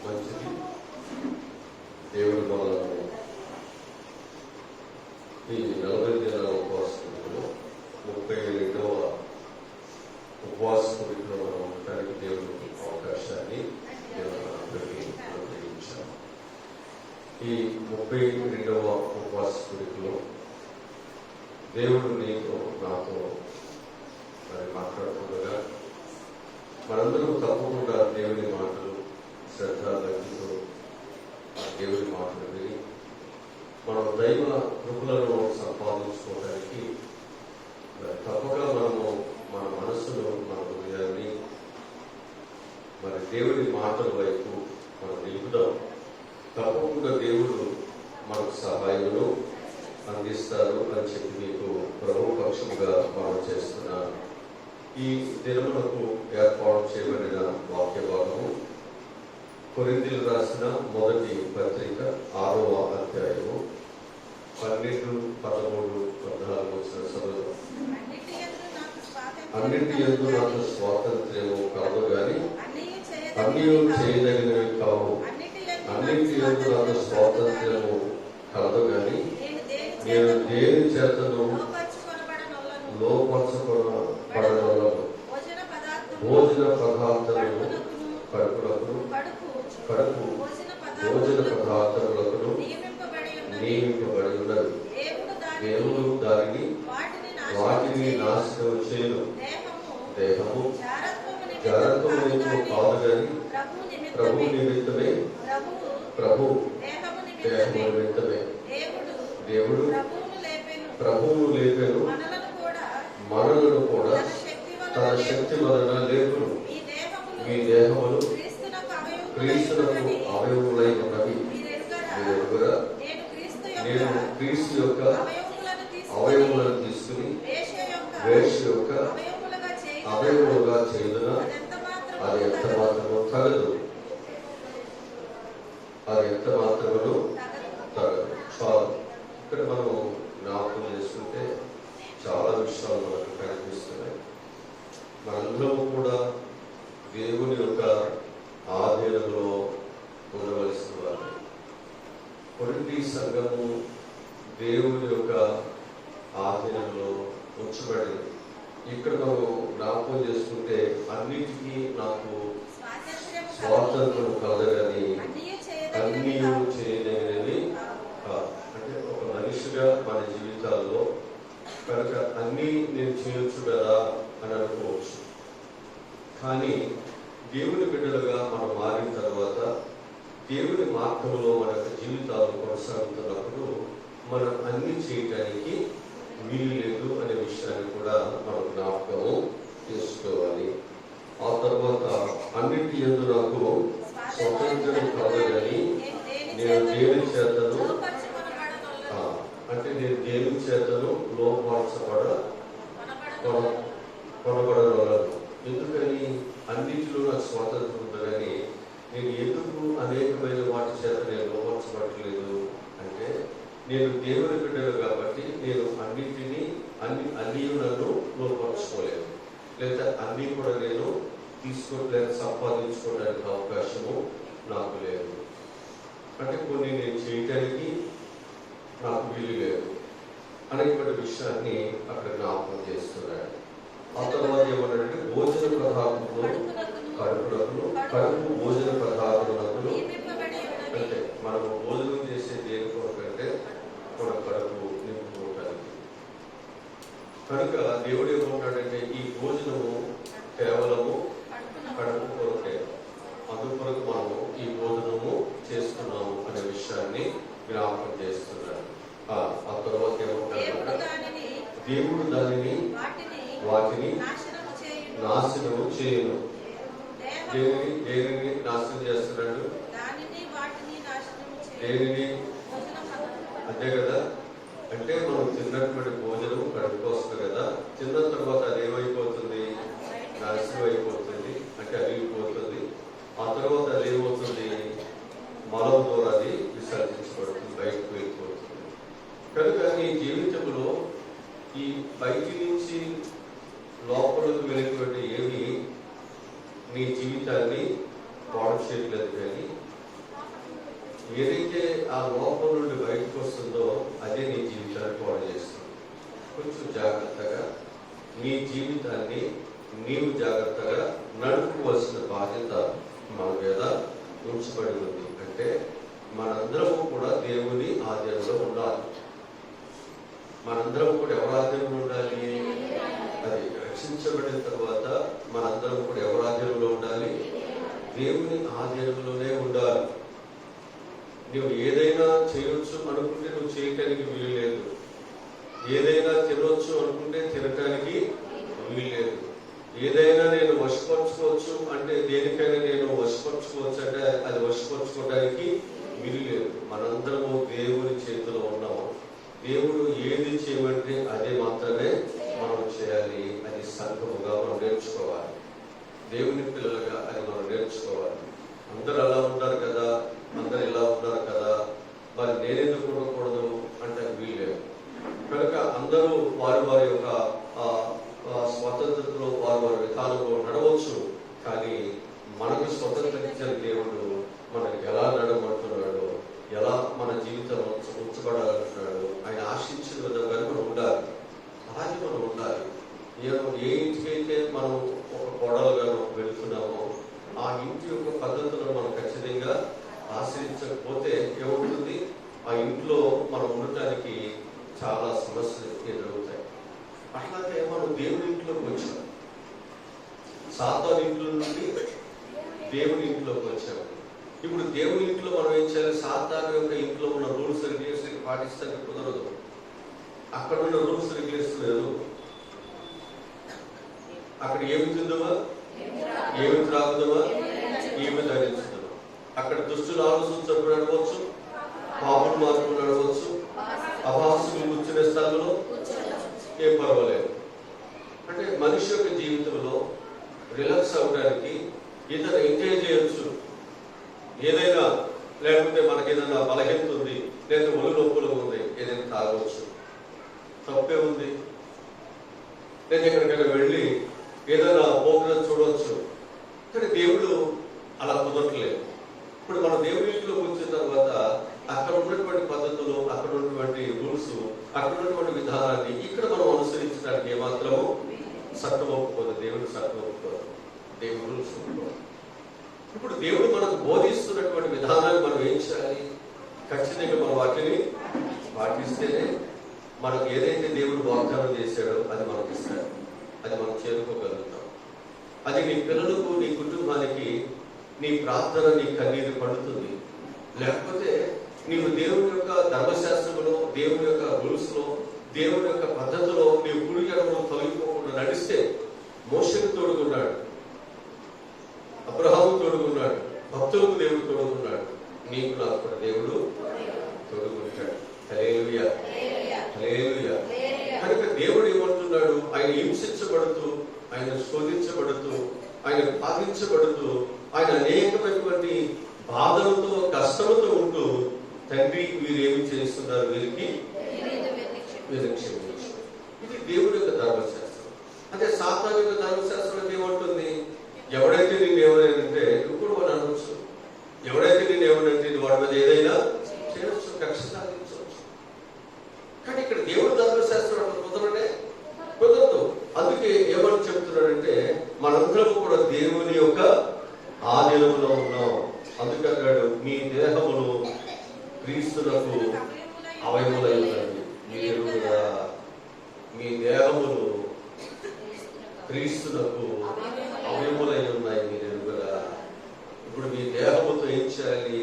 మంచిది. దేవుడి వల్ల ఈ 40 దినాల ఉపవాస కూడికలో 32వ ఉపవాస కూడికలో మనం ఉండటానికి దేవుడు అవకాశాన్ని అనుగ్రహించాము. ఈ 32వ ఉపవాస కూడికలో దేవుడు నీతో నాతో మరి మాట్లాడుతుండగా మనందరం తప్పకుండా దేవుని మాటలు శ్రద్ధాభక్తితో దేవుని మాటలు విని మనం దైవ కృపలను సంపాదించుకోవడానికి తప్పక మనము మన మనస్సులో మన హృదయాన్ని మరి దేవుని మాటల వైపు మనం నిలుపుదాం. తప్పకుండా దేవుడు మనకు సహాయమును అందిస్తారు అని చెప్పి మీకు ప్రభు పక్షముగా మనం చేస్తున్నాను. ఈ దినములకు ఏర్పాటు చేయబడిన వాక్య భాగము కొరింథీయులకు రాసిన మొదటి పత్రిక 6వ అధ్యాయము 12, 13, 14 వచ్చిన చదువు. అన్నిటి యందు నాకు స్వాతంత్ర్యము కాదు గాని అన్నీ చేయదగినవి కావు. అన్నిటి యందు నాకు స్వాతంత్ర్యము కలదు గాని నేను దేని చేతను లోపరచబడనొల్లను. భోజన పదార్థములను కడుపు భోజన పదార్థములకు నియమింపబడి ఉన్నది. దేవుడు దానిని వాటిని నాశనం చేయను. దేహము జారత్వము కాదు గాని ప్రభు నిమిత్తమే దేవుడు ప్రభువును లేపెను. మనలను కూడా తన శక్తి వలన లేపును. మీ దేహములు క్రీస్తునకు అవయవులై ఉన్నవి. నేను క్రీస్తు యొక్క అవయవులను తీసుకుని వేష యొక్క అవయవులుగా చేయుదునా? అది ఎంత మాత్రము తగదు. తగదు. చాలు. ఇక్కడ మనం జ్ఞాపకం చేసుకుంటే చాలా విషయాలు మనకు కనిపిస్తున్నాయి. మనందరము కూడా దేవుని యొక్క ఆధీనంలో ఉండవలసిన వారు. కొరింథీ సంఘము దేవుని యొక్క ఆధీనంలో ఉంచబడింది. ఇక్కడ మనం జ్ఞాపకం చేసుకుంటే అన్నిటికీ నాకు స్వాతంత్రం కలదని అన్నీ చేయదగినవి కాదు. అంటే ఒక మనిషిగా మన జీవితాల్లో కనుక అన్నీ నేను చేయొచ్చు కదా అని అనుకోవచ్చు. కానీ దేవుని బిడ్డలుగా మనం మారిన తర్వాత దేవుని మార్గంలో మన జీవితాలు కొనసాగుతున్నప్పుడు మనం అన్ని చేయటానికి వీలు లేదు అనే విషయాన్ని కూడా మనం జ్ఞాపకము చేసుకోవాలి. ఆ తర్వాత అన్నిటి యందు నాకు స్వతంత్రం కాదని నేను దేవుని చేతను అంటే నేను దేవుని చేతను కొనబడగలను. ఎందుకని అన్నింటిలో నాకు స్వాతంత్రం ఉందని నేను ఎందుకు అనేకమైన వాటి చేత నేను లోపరచబడలేదు అంటే నేను దేవుని బిడ్డలు కాబట్టి నేను అన్ని నన్ను లోపరచుకోలేను, లేదా అన్నీ కూడా నేను తీసుకోవట్లేదు, సంపాదించుకోవడానికి అవకాశము నాకు లేదు. అంటే కొన్ని నేను చేయటానికి నాకు వీలు లేదు అనేటువంటి విషయాన్ని అక్కడ జ్ఞాపకం చేస్తున్నాడు. ఆ తర్వాత ఏమన్నాడంటే భోజన పదార్థములు కడుపు భోజన పదార్థములకు అంటే మనము భోజనం చేసే దేని కొరకంటే మన కడుపు నింపుకోవటానికి. కనుక దేవుడు ఏమంటాడంటే ఈ భోజనము కేవలము కడుపు కొరకే, అందుకొరకు మనము ఈ భోజనము చేస్తున్నాము అనే విషయాన్ని జ్ఞాపకం చేస్తున్నాడు. ఆ తర్వాత ఏమంటాడంటే దేవుడు దానిని వాటిని నాశనము చేయను. దేనిని నాశనం చేస్తున్నాడు? దేనిని? అంతే కదా. అంటే మనం తిన్నటువంటి భోజనం కడుపుకు వస్తుంది కదా, తిన్న తర్వాత అది ఏమైపోతుంది? నాశనం అయిపోతుంది, అంటే అరిగిపోతుంది. ఆ తర్వాత అది ఏమవుతుంది? మలం ద్వారా అది విసర్జించబడుతుంది, బయటకు వెళ్ళిపోతుంది. కనుక నీ జీవితంలో ఈ బయటి నుంచి లోపలకు వెళ్ళేటువంటి ఏమి నీ జీవితాన్ని పాడు చేయట్లేదు, కానీ ఏదైతే ఆ లోపం నుండి బయటకు వస్తుందో అదే నీ జీవితాన్ని పాడు చేస్తుంది. కొంచెం జాగ్రత్తగా నీ జీవితాన్ని నీవు జాగ్రత్తగా నడుపుకోవాల్సిన బాధ్యత మన మీద ఉంచబడి ఉంది. అంటే మనందరము కూడా దేవుని ఆధీనంలో ఉండాలి. మనందరం కూడా ఎవరి ఆధీనంలో ఉండాలి? అది రక్షించబడిన తర్వాత మనందరం కూడా ఎవరి ఆధీనంలో ఉండాలి? దేవుని ఆధీనంలోనే ఉండాలి. నువ్వు ఏదైనా చేయొచ్చు అనుకుంటే నువ్వు చేయటానికి వీలు లేదు. ఏదైనా తినొచ్చు అనుకుంటే తినటానికి వీలు లేదు. ఏదైనా నేను వశపరచుకోవచ్చు అంటే దేనికైనా నేను వశపరచుకోవచ్చు అంటే అది వశపరచుకోవడానికి వీలు లేదు. మనందరము దేవుని చేతిలో ఉన్నాము. దేవుడు ఏది చేయమంటే అదే మాత్రమే మనం చేయాలి. అది సంఘముగా మనం నేర్చుకోవాలి. దేవుని పిల్లలుగా అది మనం నేర్చుకోవాలి. అందరూ అలా ఉన్నారు కదా, అందరు ఇలా ఉన్నారు కదా, మరి నేనెందుకు ఉండకూడదు అంటే అది వీల్లేదు. కనుక అందరూ వారి వారి యొక్క స్వతంత్రతలో వారి వారి విధానంలో నడవచ్చు. కానీ మనకు స్వతంత్రం ఇచ్చిన దేవుడు మనకు ఎలా నడమంటున్నాడు, ఎలా మన జీవితం ఉంచబడాలంటున్నాడు, ఆయన ఆశించిన విధంగానే మనం ఉండాలి. అలాగే మనం ఉండాలి. ఏ ఇంటికైతే మనం ఒక కోడలుగానో వెళుతున్నామో ఆ ఇంటి యొక్క పద్ధతులను మనం ఖచ్చితంగా ఆశ్రయించకపోతే ఏమవుతుంది? ఆ ఇంట్లో మనం ఉండటానికి చాలా సమస్యలు ఎదురవుతాయి. అట్లాగే మనం దేవుని ఇంట్లోకి వచ్చాం. సాతాను ఇంట్లో నుండి దేవుని ఇంట్లోకి వచ్చాము. ఇప్పుడు దేవుని ఇంట్లో మనం ఏం చేయాలి? సాతాను యొక్క ఇంట్లో ఉన్న రూల్స్ రెగ్యులేషన్ పాటిస్తానికి కుదరదు. అక్కడ ఉన్న రూల్స్ రెగ్యులేషన్ లేదు. అక్కడ ఏమి తిందామా, ఏమి త్రాగుదామా, ఏమి ధరించుదామా. అక్కడ దుష్టులు ఆలోచించప్పుడు నడవచ్చు, పాపులు మార్పులు నడవచ్చు, అభాసులు కూర్చునే స్థలంలో ఏం పర్వాలేదు. అంటే మనిషి యొక్క జీవితంలో రిలాక్స్ అవడానికి ఇతను ఎంజాయ్ చేయొచ్చు. ఏదైనా లేకపోతే మనకి ఏదైనా బలహీనత ఉంది, లేదా ఒళ్ళు నొప్పులు ఉంది, ఏదైనా తాగవచ్చు, తప్పే ఉంది. లేదా ఎక్కడికైనా వెళ్ళి ఏదైనా ప్రోగ్రాం చూడవచ్చు. కానీ దేవుడు అలా కుదరట్లేదు. ఇప్పుడు మన దేవుడి ఇంట్లోకి వచ్చిన తర్వాత అక్కడ ఉన్నటువంటి పద్ధతులు, అక్కడ ఉన్నటువంటి రూల్స్, అక్కడ ఉన్నటువంటి విధానాన్ని ఇక్కడ మనం అనుసరించడానికి ఏమాత్రము సత్యం ఒప్పుకోదు. దేవుడు సత్యం ఒప్పుకోదు, దేవుడు రూల్స్ ఒప్పుకోదు. ఇప్పుడు దేవుడు మనకు బోధిస్తున్నటువంటి విధానాన్ని మనం ఏం చేయాలి? ఖచ్చితంగా మనం వాటిని పాటిస్తేనే మనకు ఏదైతే దేవుడు వాగ్దానం చేశాడో అది మనకి ఇస్తాడు, అది మనం చేరుకోగలుగుతాం. అది నీ పిల్లలకు, నీ కుటుంబానికి, నీ ప్రార్థన, నీ కన్నీరు పడుతుంది. లేకపోతే నీవు దేవుని యొక్క ధర్మశాస్త్రంలో, దేవుని యొక్క రూల్స్ లో, దేవుని యొక్క పద్ధతిలో నీవు కుడి ఎడమలో తొలగిపోకుండా నడిస్తే మోషకు తోడుకున్నాడు, అబ్రహాము తోడుకున్నాడు, భక్తులకు దేవుడు తోడుకున్నాడు, నీకు నాకు కూడా దేవుడు తోడుకుంటాడు. హల్లెలూయా, హల్లెలూయా. కనుక దేవుడు ఏమంటున్నాడు? ఆయన హింసించబడుతూ, ఆయన శోధించబడుతూ, ఆయన బాధించబడుతూ, ఆయన అనేకమైనటువంటి బాధలతో, కష్టంతో ఉంటూ, తండ్రి వీరేమి చేస్తున్నారు, వీరికి క్షమించు. ఇది దేవుడి యొక్క ధర్మశాస్త్రం. అదే సాతాను యొక్క ధర్మశాస్త్రం ఏమంటుంది? ఎవడైతే నేను ఏమనంటే నువ్వు కూడా వాడు అనవచ్చు. ఎవడైతే నేను ఏమనంటే వాడి మీద ఏదైనా చేయవచ్చు, కక్ష సాధించవచ్చు. కానీ ఇక్కడ దేవుడి ధర్మశాస్త్రం అట్లా కుదరనే కుదరదు. అందుకే ఏమని చెప్తున్నాడంటే మనందరం కూడా దేవుని యొక్క ఆధీనంలో ఉన్నాం. అందుకన్నాడు మీ దేహములు క్రీస్తునకు అవయములై ఉన్నది. మీరు కూడా మీ దేహములు క్రీస్తునకు అవయములై ఉన్నాయి. మీరు కూడా ఇప్పుడు మీ దేహముతో ఏం చేయాలి?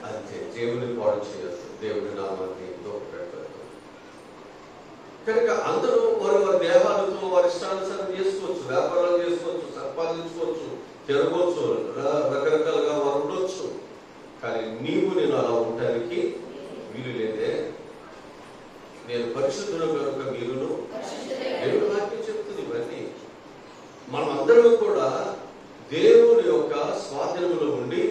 అంతే, దేవుని పాడు చేయొద్దు, దేవుని నామాన్ని దోపెట్టద్దు. కనుక అందరూ వారి వారి దేహాలతో వారి ఇష్టానుసారం చేసుకోవచ్చు, వ్యాపారాలు చేసుకోవచ్చు, సంపాదించుకోవచ్చు, తిరగవచ్చు, రకరకాలుగా వారు ఉండొచ్చు. కానీ నీవు నేను అలా ఉండడానికి వీలు లేదే. నేను పరిశుద్ధులు కనుక మీరును, దేవుడు వాక్యం చెప్తుంది. ఇవన్నీ మనం అందరం కూడా దేవుని యొక్క స్వాధీనంలో ఉండి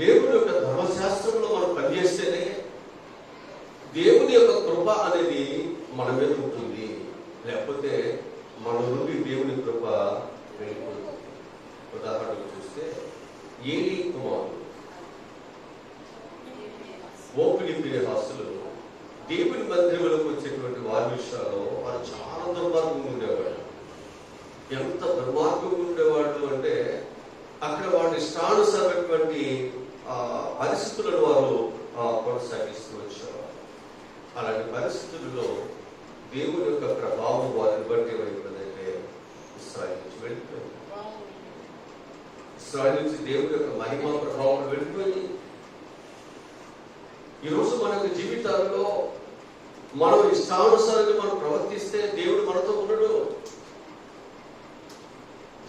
దేవుని యొక్క ధర్మశాస్త్రంలో మనం పనిచేస్తేనే దేవుని యొక్క కృప అనేది మన మీద ఉంటుంది. లేకపోతే మన నుండి దేవుని కృప వెళ్ళిపోతుంది. ఉదాహరణకు చూస్తే ఏలీ కుమారులు ఓపిడి ఫినెహాసులు దేవుని మందిరంలోకి వచ్చేటువంటి వారి విషయాల్లో వారు చాలా దుర్మార్గంగా ఉండేవాళ్ళు. ఎంత దుర్మార్గంగా ఉండేవాళ్ళు అంటే అక్కడ వాళ్ళు ఇష్టానుసారమైనటువంటి పరిస్థితులను వారు కొనసాగిస్తూ వచ్చేవారు. అలాంటి పరిస్థితుల్లో దేవుని యొక్క ప్రభావం వారిని బట్టి ఏమైపోయిందంటే ఇశ్రాయేలు నుంచి వెళ్ళిపోయింది. ఇశ్రాయేలు నుంచి దేవుని యొక్క మహిమ ప్రభావం వెళ్ళిపోయి ఈరోజు మన జీవితాల్లో మనం ఇష్టానుసారంగా మనం ప్రవర్తిస్తే దేవుడు మనతో ఉండడు.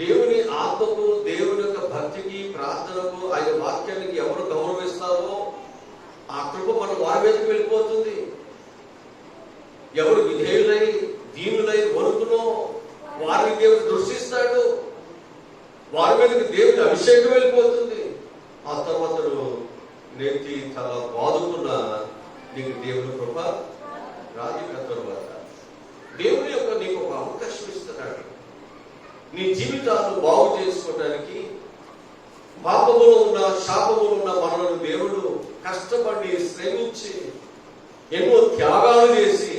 దేవుని ఆత్మకు, దేవుని యొక్క భక్తికి, ప్రార్థనకు, ఆయన వాక్యానికి ఎవరు గౌరవిస్తారో ఆ కృప మన వారి మీదకి వెళ్ళిపోతుంది. ఎవరు విధేయులై దీనులై వణుకునో వారిని దేవుడు దృష్టిస్తాడు. వారి మీదకి దేవుని అభిషేకం వెళ్ళిపోతుంది. ఆ తర్వాత నెత్తి తల బాదుకున్న నీకు దేవుని కృప రాధిక తరువాత దేవుని యొక్క నీకు ఒక అవకాశం ఇస్తున్నాడు. నీ జీవితాలను బాగు చేసుకోవడానికి పాపములో ఉన్న, శాపములో ఉన్న మనలను దేవుడు కష్టపడి శ్రమించి ఎన్నో త్యాగాలు చేసి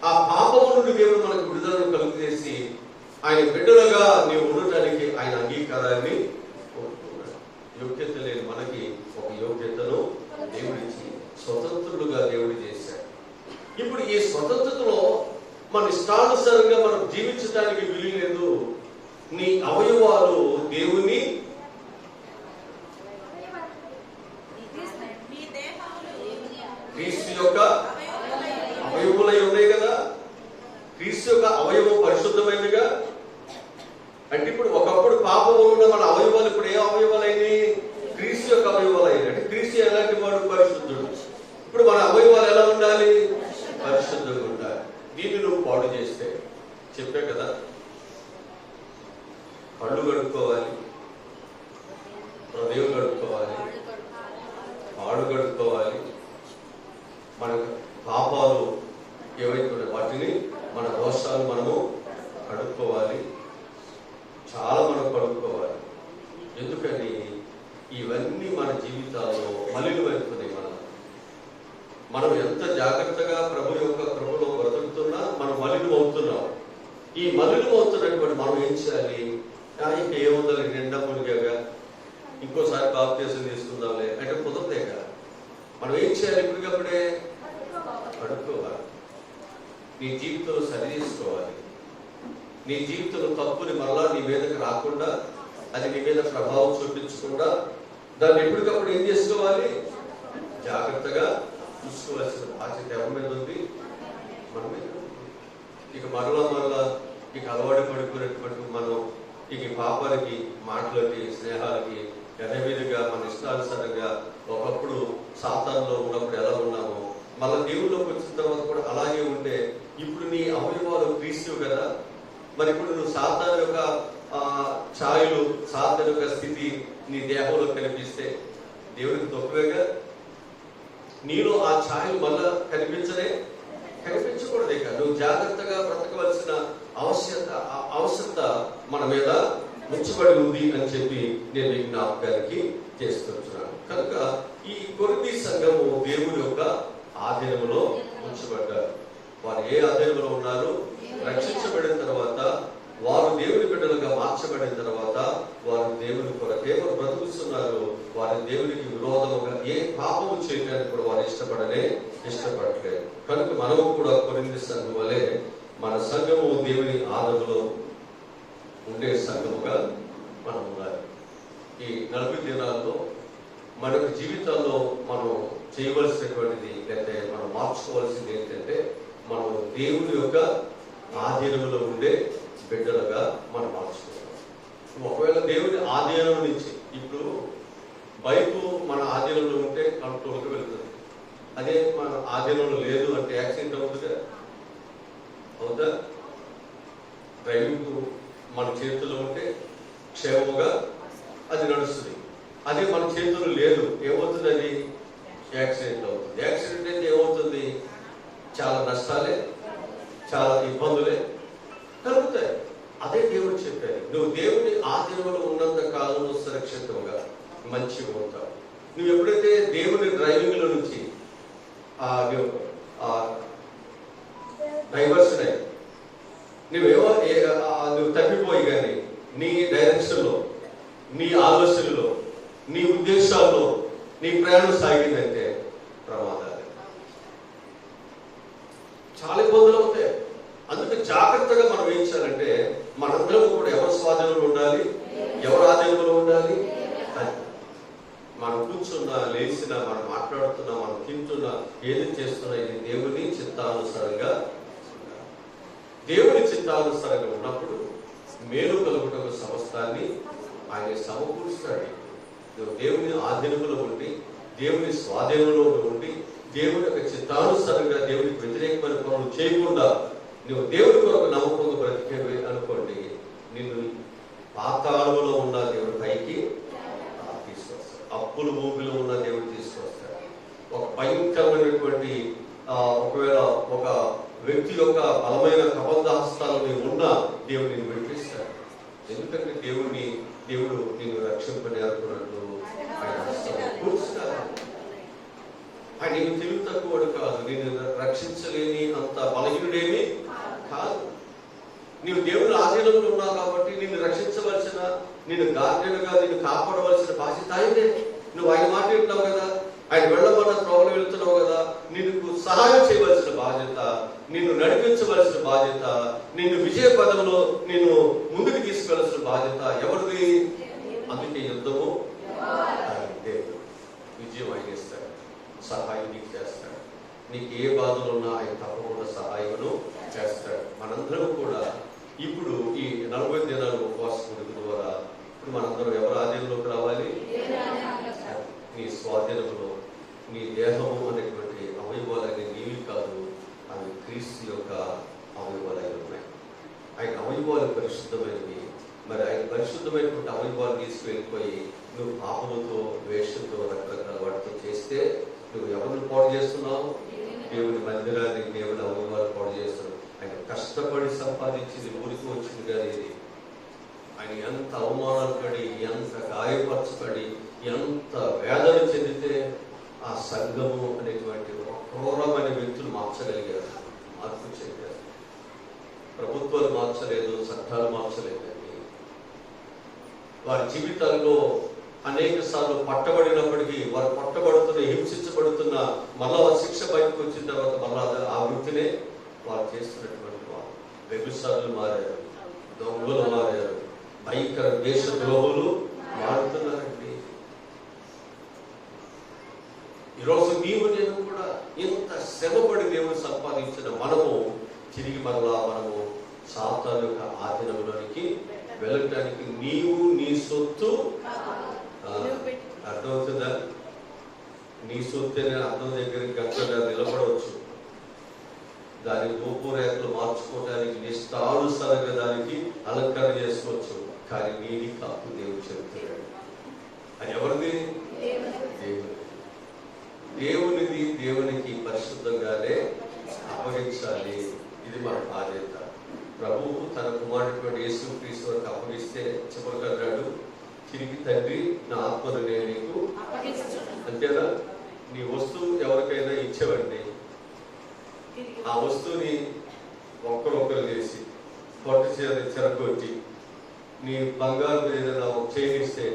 ఆ పాపము నుండి దేవుడు మనకు విడుదలను కలుగు చేసి ఆయన బిడ్డలుగా నీవు ఉండటానికి ఆయన అంగీకారాన్ని కోరుకున్నాడు. యోగ్యత లేని మనకి ఒక యోగ్యతను దేవుడిచ్చి స్వతంత్రులుగా దేవుడు చేశాడు. ఇప్పుడు ఈ స్వతంత్రతలో మన ఇష్టానుసారంగా మనం జీవించడానికి వీలు. నీ అవయవాలు దేవుని క్రీస్తు యొక్క అవయవులై ఉన్నాయి కదా. క్రీస్తు యొక్క అవయవం పరిశుద్ధమైనదిగా. అంటే ఇప్పుడు ఒకప్పుడు పాపము ఉన్న మన అవయవాలు ఇప్పుడు ఏ అవయవాలైనవి? క్రీస్తు యొక్క అవయవాలైనవి. అంటే క్రీస్తు ఎలాంటి వాడు? పరిశుద్ధుడు. ఇప్పుడు మన అవయవాలు ఎలా ఉండాలి? పరిశుద్ధంగా ఉండాలి. దీన్ని నువ్వు పాడు చేస్తే చెప్పే కదా, కళ్ళు కడుక్కోవాలి, హృదయం కడుక్కోవాలి, పాడు కడుక్కోవాలి. మన పాపాలు ఏవైతే వాటిని, మన దోషాలు మనము కడుక్కోవాలి. చాలా మనం కడుక్కోవాలి. ఎందుకని ఇవన్నీ మన జీవితాల్లో మలినమైపోతాయి. మనం ఎంత జాగ్రత్తగా ప్రభు యొక్క కృపలో బ్రతుకుతున్నా మనం మలినం అవుతున్నాం. ఈ మలినం అవుతున్నటువంటి మనం ఏం చేయాలి? ఇంకా ఏముందని నిండా మునిగాగా ఇంకోసారి బాప్తిసం తీసుకుందాంలే అంటే కుదరదే కదా. మనం ఏం చేయాలి? ఇప్పటికప్పుడే కడుక్కోవాలి. నీ జీవితంలో సరి చేసుకోవాలి. నీ జీవితంలో తప్పుని మరలా నీ మీదకి రాకుండా, అది నీ మీద ప్రభావం చూపించకుండా దాన్ని ఎప్పటికప్పుడు ఏం చేసుకోవాలి? జాగ్రత్తగా చూసుకోవాల్సిన బాధ్యత ఎవరి మీద ఉంది? మన మీద. ఇక మరలా ఇక అలవాటు పడిపోయినటువంటి మనం ఇక పాపాలకి, మాటలకి, స్నేహాలకి ఎనమీదుగా మన ఇష్టానుసారంగా ఒకప్పుడు సాతానులో ఉన్నప్పుడు ఎలా ఉన్నామో మళ్ళీ దేవుళ్ళలోకి వచ్చిన తర్వాత కూడా అలాగే ఉంటే ఇప్పుడు నీ అవయవాలు క్రీస్తు కదా. మరి ఇప్పుడు నువ్వు సాతాను యొక్క ఛాయలు, సాతాను యొక్క స్థితి నీ దేహంలో కనిపిస్తే దేవుడికి తక్కువేగా. నీలో ఆ ఛాయలు మళ్ళా కనిపించకూడదు. ఇక నువ్వు జాగ్రత్తగా బ్రతకవలసిన అవసరత మన మీద ఉంచబడి ఉంది అని చెప్పి నేను విజ్ఞాపకానికి చేస్తున్నాను. కనుక ఈ కొరింథీ సంఘము దేవుని యొక్క ఆధీనంలో ఉంచబడ్డారు. వారు ఏ ఆధీనంలో ఉన్నారు? రక్షించబడిన తర్వాత, వారు దేవుని బిడ్డలుగా మార్చబడిన తర్వాత వారు దేవుని కొరకే వారు బ్రతుకుతున్నారు. వారి దేవునికి విరోధముగా ఏ పాపము చేయడానికి కూడా వారు ఇష్టపడలేదు. కనుక మనము కూడా కొరింథీ సంఘం వలె మన సంఘము దేవుని ఆదరణలో ఉండే సంఘముగా మనం ఉండాలి. ఈ 40 దినాల్లో మన జీవితాల్లో మనం చేయవలసినటువంటిది అంటే మనం మార్చుకోవాల్సింది ఏంటంటే మనం దేవుని యొక్క ఆధీనంలో ఉండే బిడ్డలుగా మనం మార్చుకోవాలి. ఒకవేళ దేవుని ఆధీనం నుంచి ఇప్పుడు బైకు మన ఆధీనంలో ఉంటే కంట్రోల్కి వెళ్తుంది. అదే మన ఆధీనంలో లేదు అంటే యాక్సిడెంట్ అవుతుందా? డ్రైవింగ్ మన చేతుల్లో ఉంటే క్షేమంగా అది నడుస్తుంది. అదే మన చేతుల్లో లేదు ఏమవుతుంది? అది యాక్సిడెంట్ అవుతుంది. యాక్సిడెంట్ అయితే ఏమవుతుంది? చాలా నష్టాలే, చాలా ఇబ్బందులే కలుగుతాయి. అదే దేవుడు చెప్పారు, నువ్వు దేవుని ఆధీనంలో ఉన్నంత కాలం సురక్షితంగా మంచిగా ఉంటావు. నువ్వు ఎప్పుడైతే దేవుని డ్రైవింగ్లో నుంచి డైవర్షన్ అయ్యి నువ్వు తప్పిపోయి కానీ నీ డైరెక్షన్లో, నీ ఆలోచనలో, నీ ఉద్దేశాల్లో నీ ప్రయాణం సాగిందంటే ప్రమాదాలు, చాలా ఇబ్బందులు అవుతాయి. అందుకే జాగ్రత్తగా మనం ఏం చేయాలంటే మనందరం కూడా ఎవరి స్వాధీనంలో ఉండాలి, ఎవరి ఆధీనంలో ఉండాలి. మనం కూర్చున్నా, లేచినా, మనం మాట్లాడుతున్నా, మనం తింటున్నా, ఏది చేస్తున్నా ఇది దేవుని చిత్తానుసారంగా. దేవుని చిత్తానుసారంగా ఉన్నప్పుడు మేలు కలుగుటకు సమస్తాన్ని ఆయన సమకూరుస్తాడు. నువ్వు దేవుని ఆధీనంలో ఉండి, దేవుని స్వాధీనంలో ఉండి, దేవుని యొక్క చిత్తానుసారంగా దేవునికి వ్యతిరేకమైన పనులు చేయకుండా నువ్వు దేవుని కొరకు నమ్మకంగా బ్రతికేవి అనుకోండి, నిన్ను పాతాళంలో ఉన్న దేవుడి పైకి తీసుకొస్తాడు. అప్పులు ఊపిలో ఉన్న దేవుడు తీసుకొస్తాడు. ఒక భయంకరమైనటువంటి ఒకవేళ ఒక వ్యక్తి యొక్క బలమైన కబంధ హస్తాలని ఉన్న దేవుడు నిన్ను విడిపిస్తాడు. ఎందుకంటే దేవుడు నిన్ను రక్షింపని అనుకున్నట్లు ఆయన కూర్చున్నాడు. ఆయన నీకు తెలివి తక్కువడు కాదు, నిన్ను రక్షించలేని అంత బలహీనుడేమి కాదు. నీవు దేవుని ఆధీనంలో ఉన్నావు కాబట్టి నిన్ను రక్షించవలసిన, నిన్ను గార్డెన్గా నిన్ను కాపాడవలసిన బాధ్యత ఆయనే. నువ్వు ఆయన మాట వింటున్నావు కదా, ఆయన వెళ్ళమన్న త్రోవలు వెళ్తున్నావు కదా, నిన్ను సహాయం చేయవలసిన బాధ్యత, నిన్ను నడిపించవలసిన బాధ్యత, నిన్ను విజయ పదంలో నిన్ను ముందుకు తీసుకెళ్లాల్సిన బాధ్యత ఎవరిది? అందుకే యుద్ధము దేవుడు విజయం ఆయన ఇస్తాడు, సహాయం నీకు చేస్తాడు. నీకు ఏ బాధలు ఉన్నా ఆయన తప్పకుండా సహాయమును చేస్తాడు. మనందరం కూడా ఇప్పుడు ఈ 40 దినాలు ఉపవాస కూడిక ద్వారా ఇప్పుడు మనందరం ఎవరి ఆధీనంలోకి రావాలి? నీ స్వాధీనంలో. నీ దేహము అనేటువంటి అవయవాలనే నీవి కాదు, అవి క్రీస్తు యొక్క అవయవాలై ఉన్నాయి. ఆయన అవయవాలు పరిశుద్ధమైనవి. మరి ఆయన పరిశుద్ధమైనటువంటి అవయవాలు తీసుకువెళ్ళిపోయి నువ్వు పాపముతో, వేషంతో, రకరకాల వాటితో చేస్తే నువ్వు ఎవరిని పాడు చేస్తున్నావు? దేవుని మందిరాన్ని, దేవుని అవయవాలు పాడు చేస్తున్నావు. ఆయన కష్టపడి సంపాదించింది ఊరికి వచ్చింది కానీ ఇది ఆయన ఎంత అవమానాలు పడి, ఎంత గాయపరచబడి, ఎంత వేదన చెందితే ఆ సంఘము అనేటువంటి ఒక క్రూరమైన వ్యక్తులు మార్చగలిగారు, మార్పు చెందారు. ప్రభుత్వాలు మార్చలేదు, చట్టాలు మార్చలేదండి. వారి జీవితాల్లో అనేక సార్లు పట్టబడినప్పటికీ వారు పట్టబడుతున్న, హింసించబడుతున్న, మళ్ళా వారి శిక్ష బయటకు వచ్చిన తర్వాత మళ్ళా ఆ వృత్తినే వారు చేస్తున్నటువంటి వారు. వ్యభిచారులు మారారు, దొంగలు మారారు, భయంకర దేశ ద్రోహులు మారుతున్నారండి. ఈరోజు నీవు నేను కూడా ఇంత శ్రమపడి దేవుడు సంపాదించిన మనము తిరిగి మనము సాతాను యొక్క ఆధీనంలోనికి వెళ్ళటానికి నీవు నీ సొత్తు అర్థమవుతుందా? నీ సొత్తే అర్థం దగ్గరికి గంటగా నిలబడవచ్చు, దాని రూపురేఖలు మార్చుకోవడానికి నిష్టానుసారంగా దానికి అలంకరణ చేసుకోవచ్చు, కానీ నీది కాదు దేవుడు చెప్తున్నాడు. అది ఎవరిది? దేవునిది. దేవునికి పరిశుద్ధంగానే అప్పగించాలి. ఇది మన బాధ్యత. ప్రభువు తన కుమారుడు యేసుక్రీస్తు వరకు అప్పగిస్తే చివరికి అన్నాడు, తిరిగి తండ్రి నా ఆత్మను నేను నీకు అంతేనా? నీ వస్తువు ఎవరికైనా ఇచ్చేవండి, ఆ వస్తువుని ఒక్కరొక్కరు చేసి పొట్టు చెరగొట్టి నీ బంగారు ఏదైనా చేయిస్తే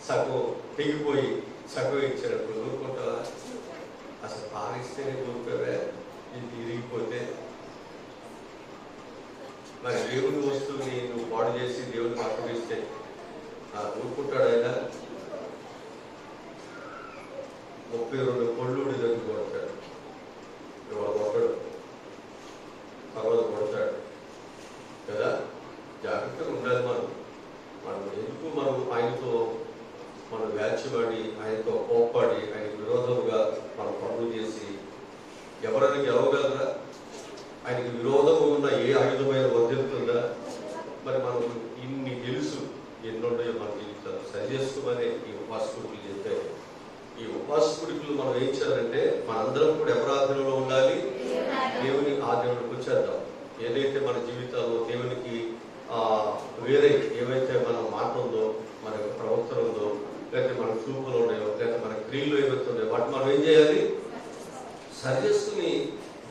సగం తెగిపోయి సగం ఇచ్చినప్పుడు ఊరుకుంటావా? అసలు పారిస్తేనే ఊరుకోవే, ఇది తిరిగిపోతే. మరి దేవుని వస్తువుని నువ్వు పాడు చేసి దేవుని అప్పగిస్తే ఊరుకుంటాడు ఆయన? 32 కొళ్ళుడి దగ్గర కొడతాడు, ఇవాళ కొట్టడు, తర్వాత కొడతాడు కదా. జాగ్రత్తగా ఉండాలి. మనం ఎందుకు ఆయనతో మనం వ్యాఖ్యపడి, ఆయనతో కోప్పడి, ఆయనకు విరోధముగా మనం పనులు చేసి ఎవరైనా గెలవగలరా? ఆయనకి విరోధము ఉన్న ఏ ఆయుధమైన వర్ధిల్తుందా? మరి మనం ఇన్ని తెలుసు, ఎన్నున్నాయో మన జీవితాలు సరి చేసుకోమని ఈ ఉపవాస కుడికలు చెప్పారు. ఈ ఉపవాస కుడికలు మనం ఏం చేయాలంటే మనందరం కూడా ఎవరి ఆధీనంలో ఉండాలి? దేవుని ఆధీనంలోకి వచ్చేద్దాం. ఏదైతే మన జీవితాల్లో దేవునికి వేరే ఏవైతే మన మాట ఉందో, మన యొక్క ప్రవర్తన ఉందో, లేకపోతే మన చూపులు ఉన్నాయో లేకపోతే మన క్రియలు ఏవైతే ఉన్నాయో వాటి మనం ఏం చేయాలి? సరి చేసుకుని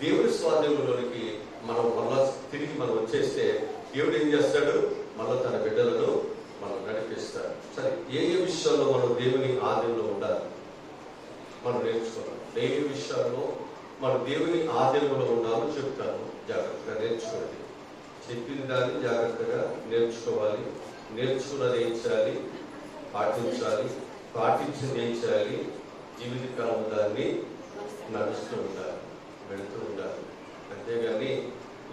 దేవుడి స్వాధీనంలోనికి మనం మళ్ళా తిరిగి మనం వచ్చేస్తే దేవుడు ఏం చేస్తాడు? మళ్ళా తన బిడ్డలను మనం నడిపిస్తాడు. సరే, ఏ విషయాల్లో మనం దేవుని ఆధీనంలో ఉండాలి మనం నేర్చుకోవాలి. ఏ విషయాల్లో మనం దేవుని ఆధీనంలో ఉండాలో చెప్తాను, జాగ్రత్తగా నేర్చుకోండి. చెప్పిన దాన్ని జాగ్రత్తగా నేర్చుకోవాలి. నేర్చుకున్నది ఏం చేయాలి? పాటించాలి. పాటించింది ఏం చేయాలి? జీవితకాలం దాన్ని నడుస్తూ ఉండాలి, వెళుతూ ఉండాలి. అంతేగాని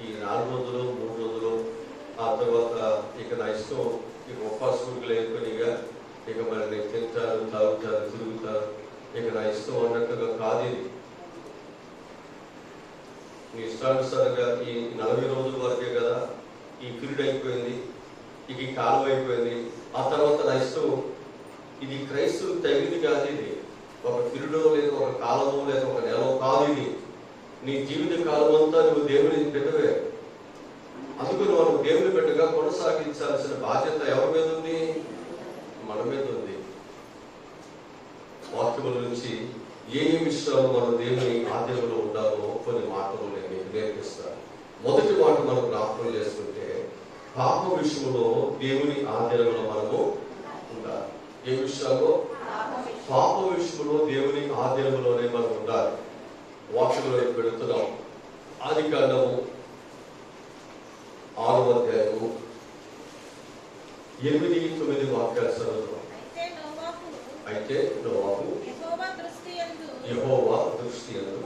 ఈ 4 రోజులు 3 రోజులు ఆ తర్వాత ఇక నా ఇష్టం, ఇక ఉపవాసములు లేకుని ఇక మరి నేను తింటాను, తాగుతాను, తిరుగుతాను, ఇక నా ఇష్టం అన్నట్టుగా కాదు. ఇది నీ ఇష్టానుసారంగా ఈ 40 రోజుల వరకే కదా ఈ పీరియడ్ అయిపోయింది, ఇక ఈ కాలం అయిపోయింది, ఆ తర్వాత నా ఇష్టం. ఇది క్రైస్తవులకు తగినది కాదు. ఇది ఒక పీరియడో లేదా ఒక కాలమో లేదా ఒక నెల కాదు. ఇది నీ జీవిత కాలం అంతా నువ్వు దేవుని బిడ్డవే. అందుకు మనం దేవుని బిడ్డగా కొనసాగించాల్సిన బాధ్యత ఎవరి మీద ఉంది? మన మీద ఉంది. వాక్యముల నుంచి ఏ విషయాలు మనం దేవుని ఆధీనంలో ఉండాలో కొన్ని మాటలు నేను మీకు నేర్పిస్తాను. మొదటి మాట మనం జ్ఞాపకం చేసుకుంటే, పాప విషయంలో దేవుని ఆధీనంలో మనము ఉండాలి. ఏ విషయాల్లో? పాప విషయంలో దేవుని ఆధీనంలోనే మనం ఉండాలి. వాక్యంలో పెడుతున్నాం. ఆదికాండము 6వ అధ్యాయము 8-9 వాక్యాలు చదువుతాం. అయితే నోవాహు యెహోవా దృష్టి యందు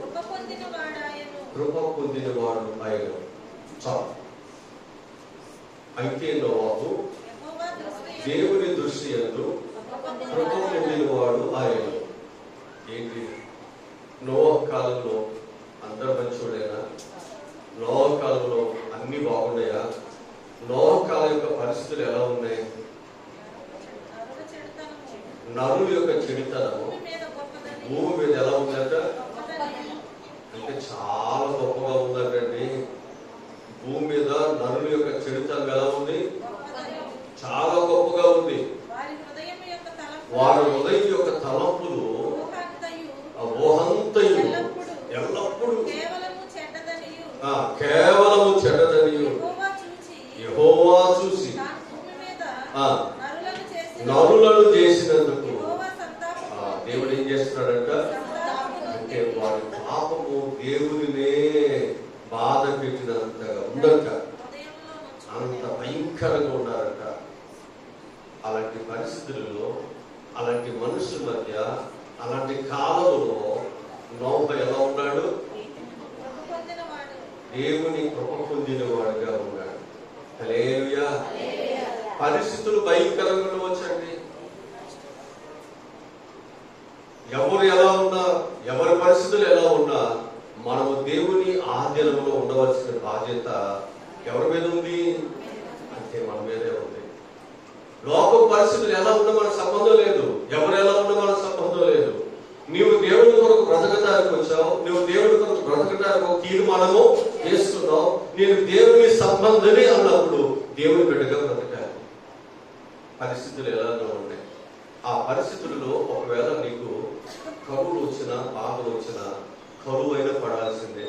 కృప పొందినవాడు ఆయన. చాలు. అయితే నోవాహు దేవుని దృష్టి యందు కృప పొందినవాడు ఆయన. ఏంటి? నోవాహు కాలంలో అందరూ మంచోడేనా? నోవాహు కాలంలో అన్ని బాగున్నాయా? నోవాహు కాలం యొక్క పరిస్థితులు ఎలా ఉన్నాయి? నరుల యొక్క చెడుతనము భూమి మీద ఎలా ఉందట? అంటే చాలా గొప్పగా ఉందంటండి. భూమి మీద నరుల యొక్క చెడుతనం ఎలా ఉంది? చాలా గొప్పగా ఉంది. వారి హృదయం యొక్క తలంపులు ఊహంతయు ఎల్లప్పుడూ కేవలము చెడ్డదనియు యెహోవా చూసి నరులను చేసినందుకు దేవుడు ఏం చేస్తున్నాడంట? అంటే వారి పాపము దేవుడినే బాధ పెట్టినంతగా ఉందంట. అంత భయంకరంగా ఉన్నారంట. అలాంటి పరిస్థితులలో, అలాంటి మనుషుల మధ్య, అలాంటి కాలంలో నోహు ఎలా ఉన్నాడు? దేవుని కృప పొందిన వాడుగా ఉన్నాడు. హల్లెలూయా. పరిస్థితులు భయంకరంగా ఉండవచ్చండి. ఎవరు ఎలా ఉన్నా, ఎవరి పరిస్థితులు ఎలా ఉన్నా, మనము దేవుని ఆధీనంలో ఉండవలసిన బాధ్యత ఎవరి మీద ఉంది? అంటే మన మీదే ఉంది. లోక పరిస్థితులు ఎలా ఉన్నా మనకు సంబంధం లేదు. ఎవరు ఎలా ఉన్నా మనకు సంబంధం లేదు. నీవు దేవుడి కొరకు బ్రతకడానికి వచ్చావు. నువ్వు దేవుడి కొరకు బ్రతకడానికి ఒక తీర్మానము చేసుకున్నావు. నేను దేవుని సంబంధమే అన్నప్పుడు దేవుని బిడ్డగా బ్రతకాలి. పరిస్థితులు ఎలా ఉన్నాయి? ఆ పరిస్థితులలో ఒకవేళ నీకు కరువులు వచ్చినా, బాధలు వచ్చినా, కరువు అయినా పడాల్సిందే,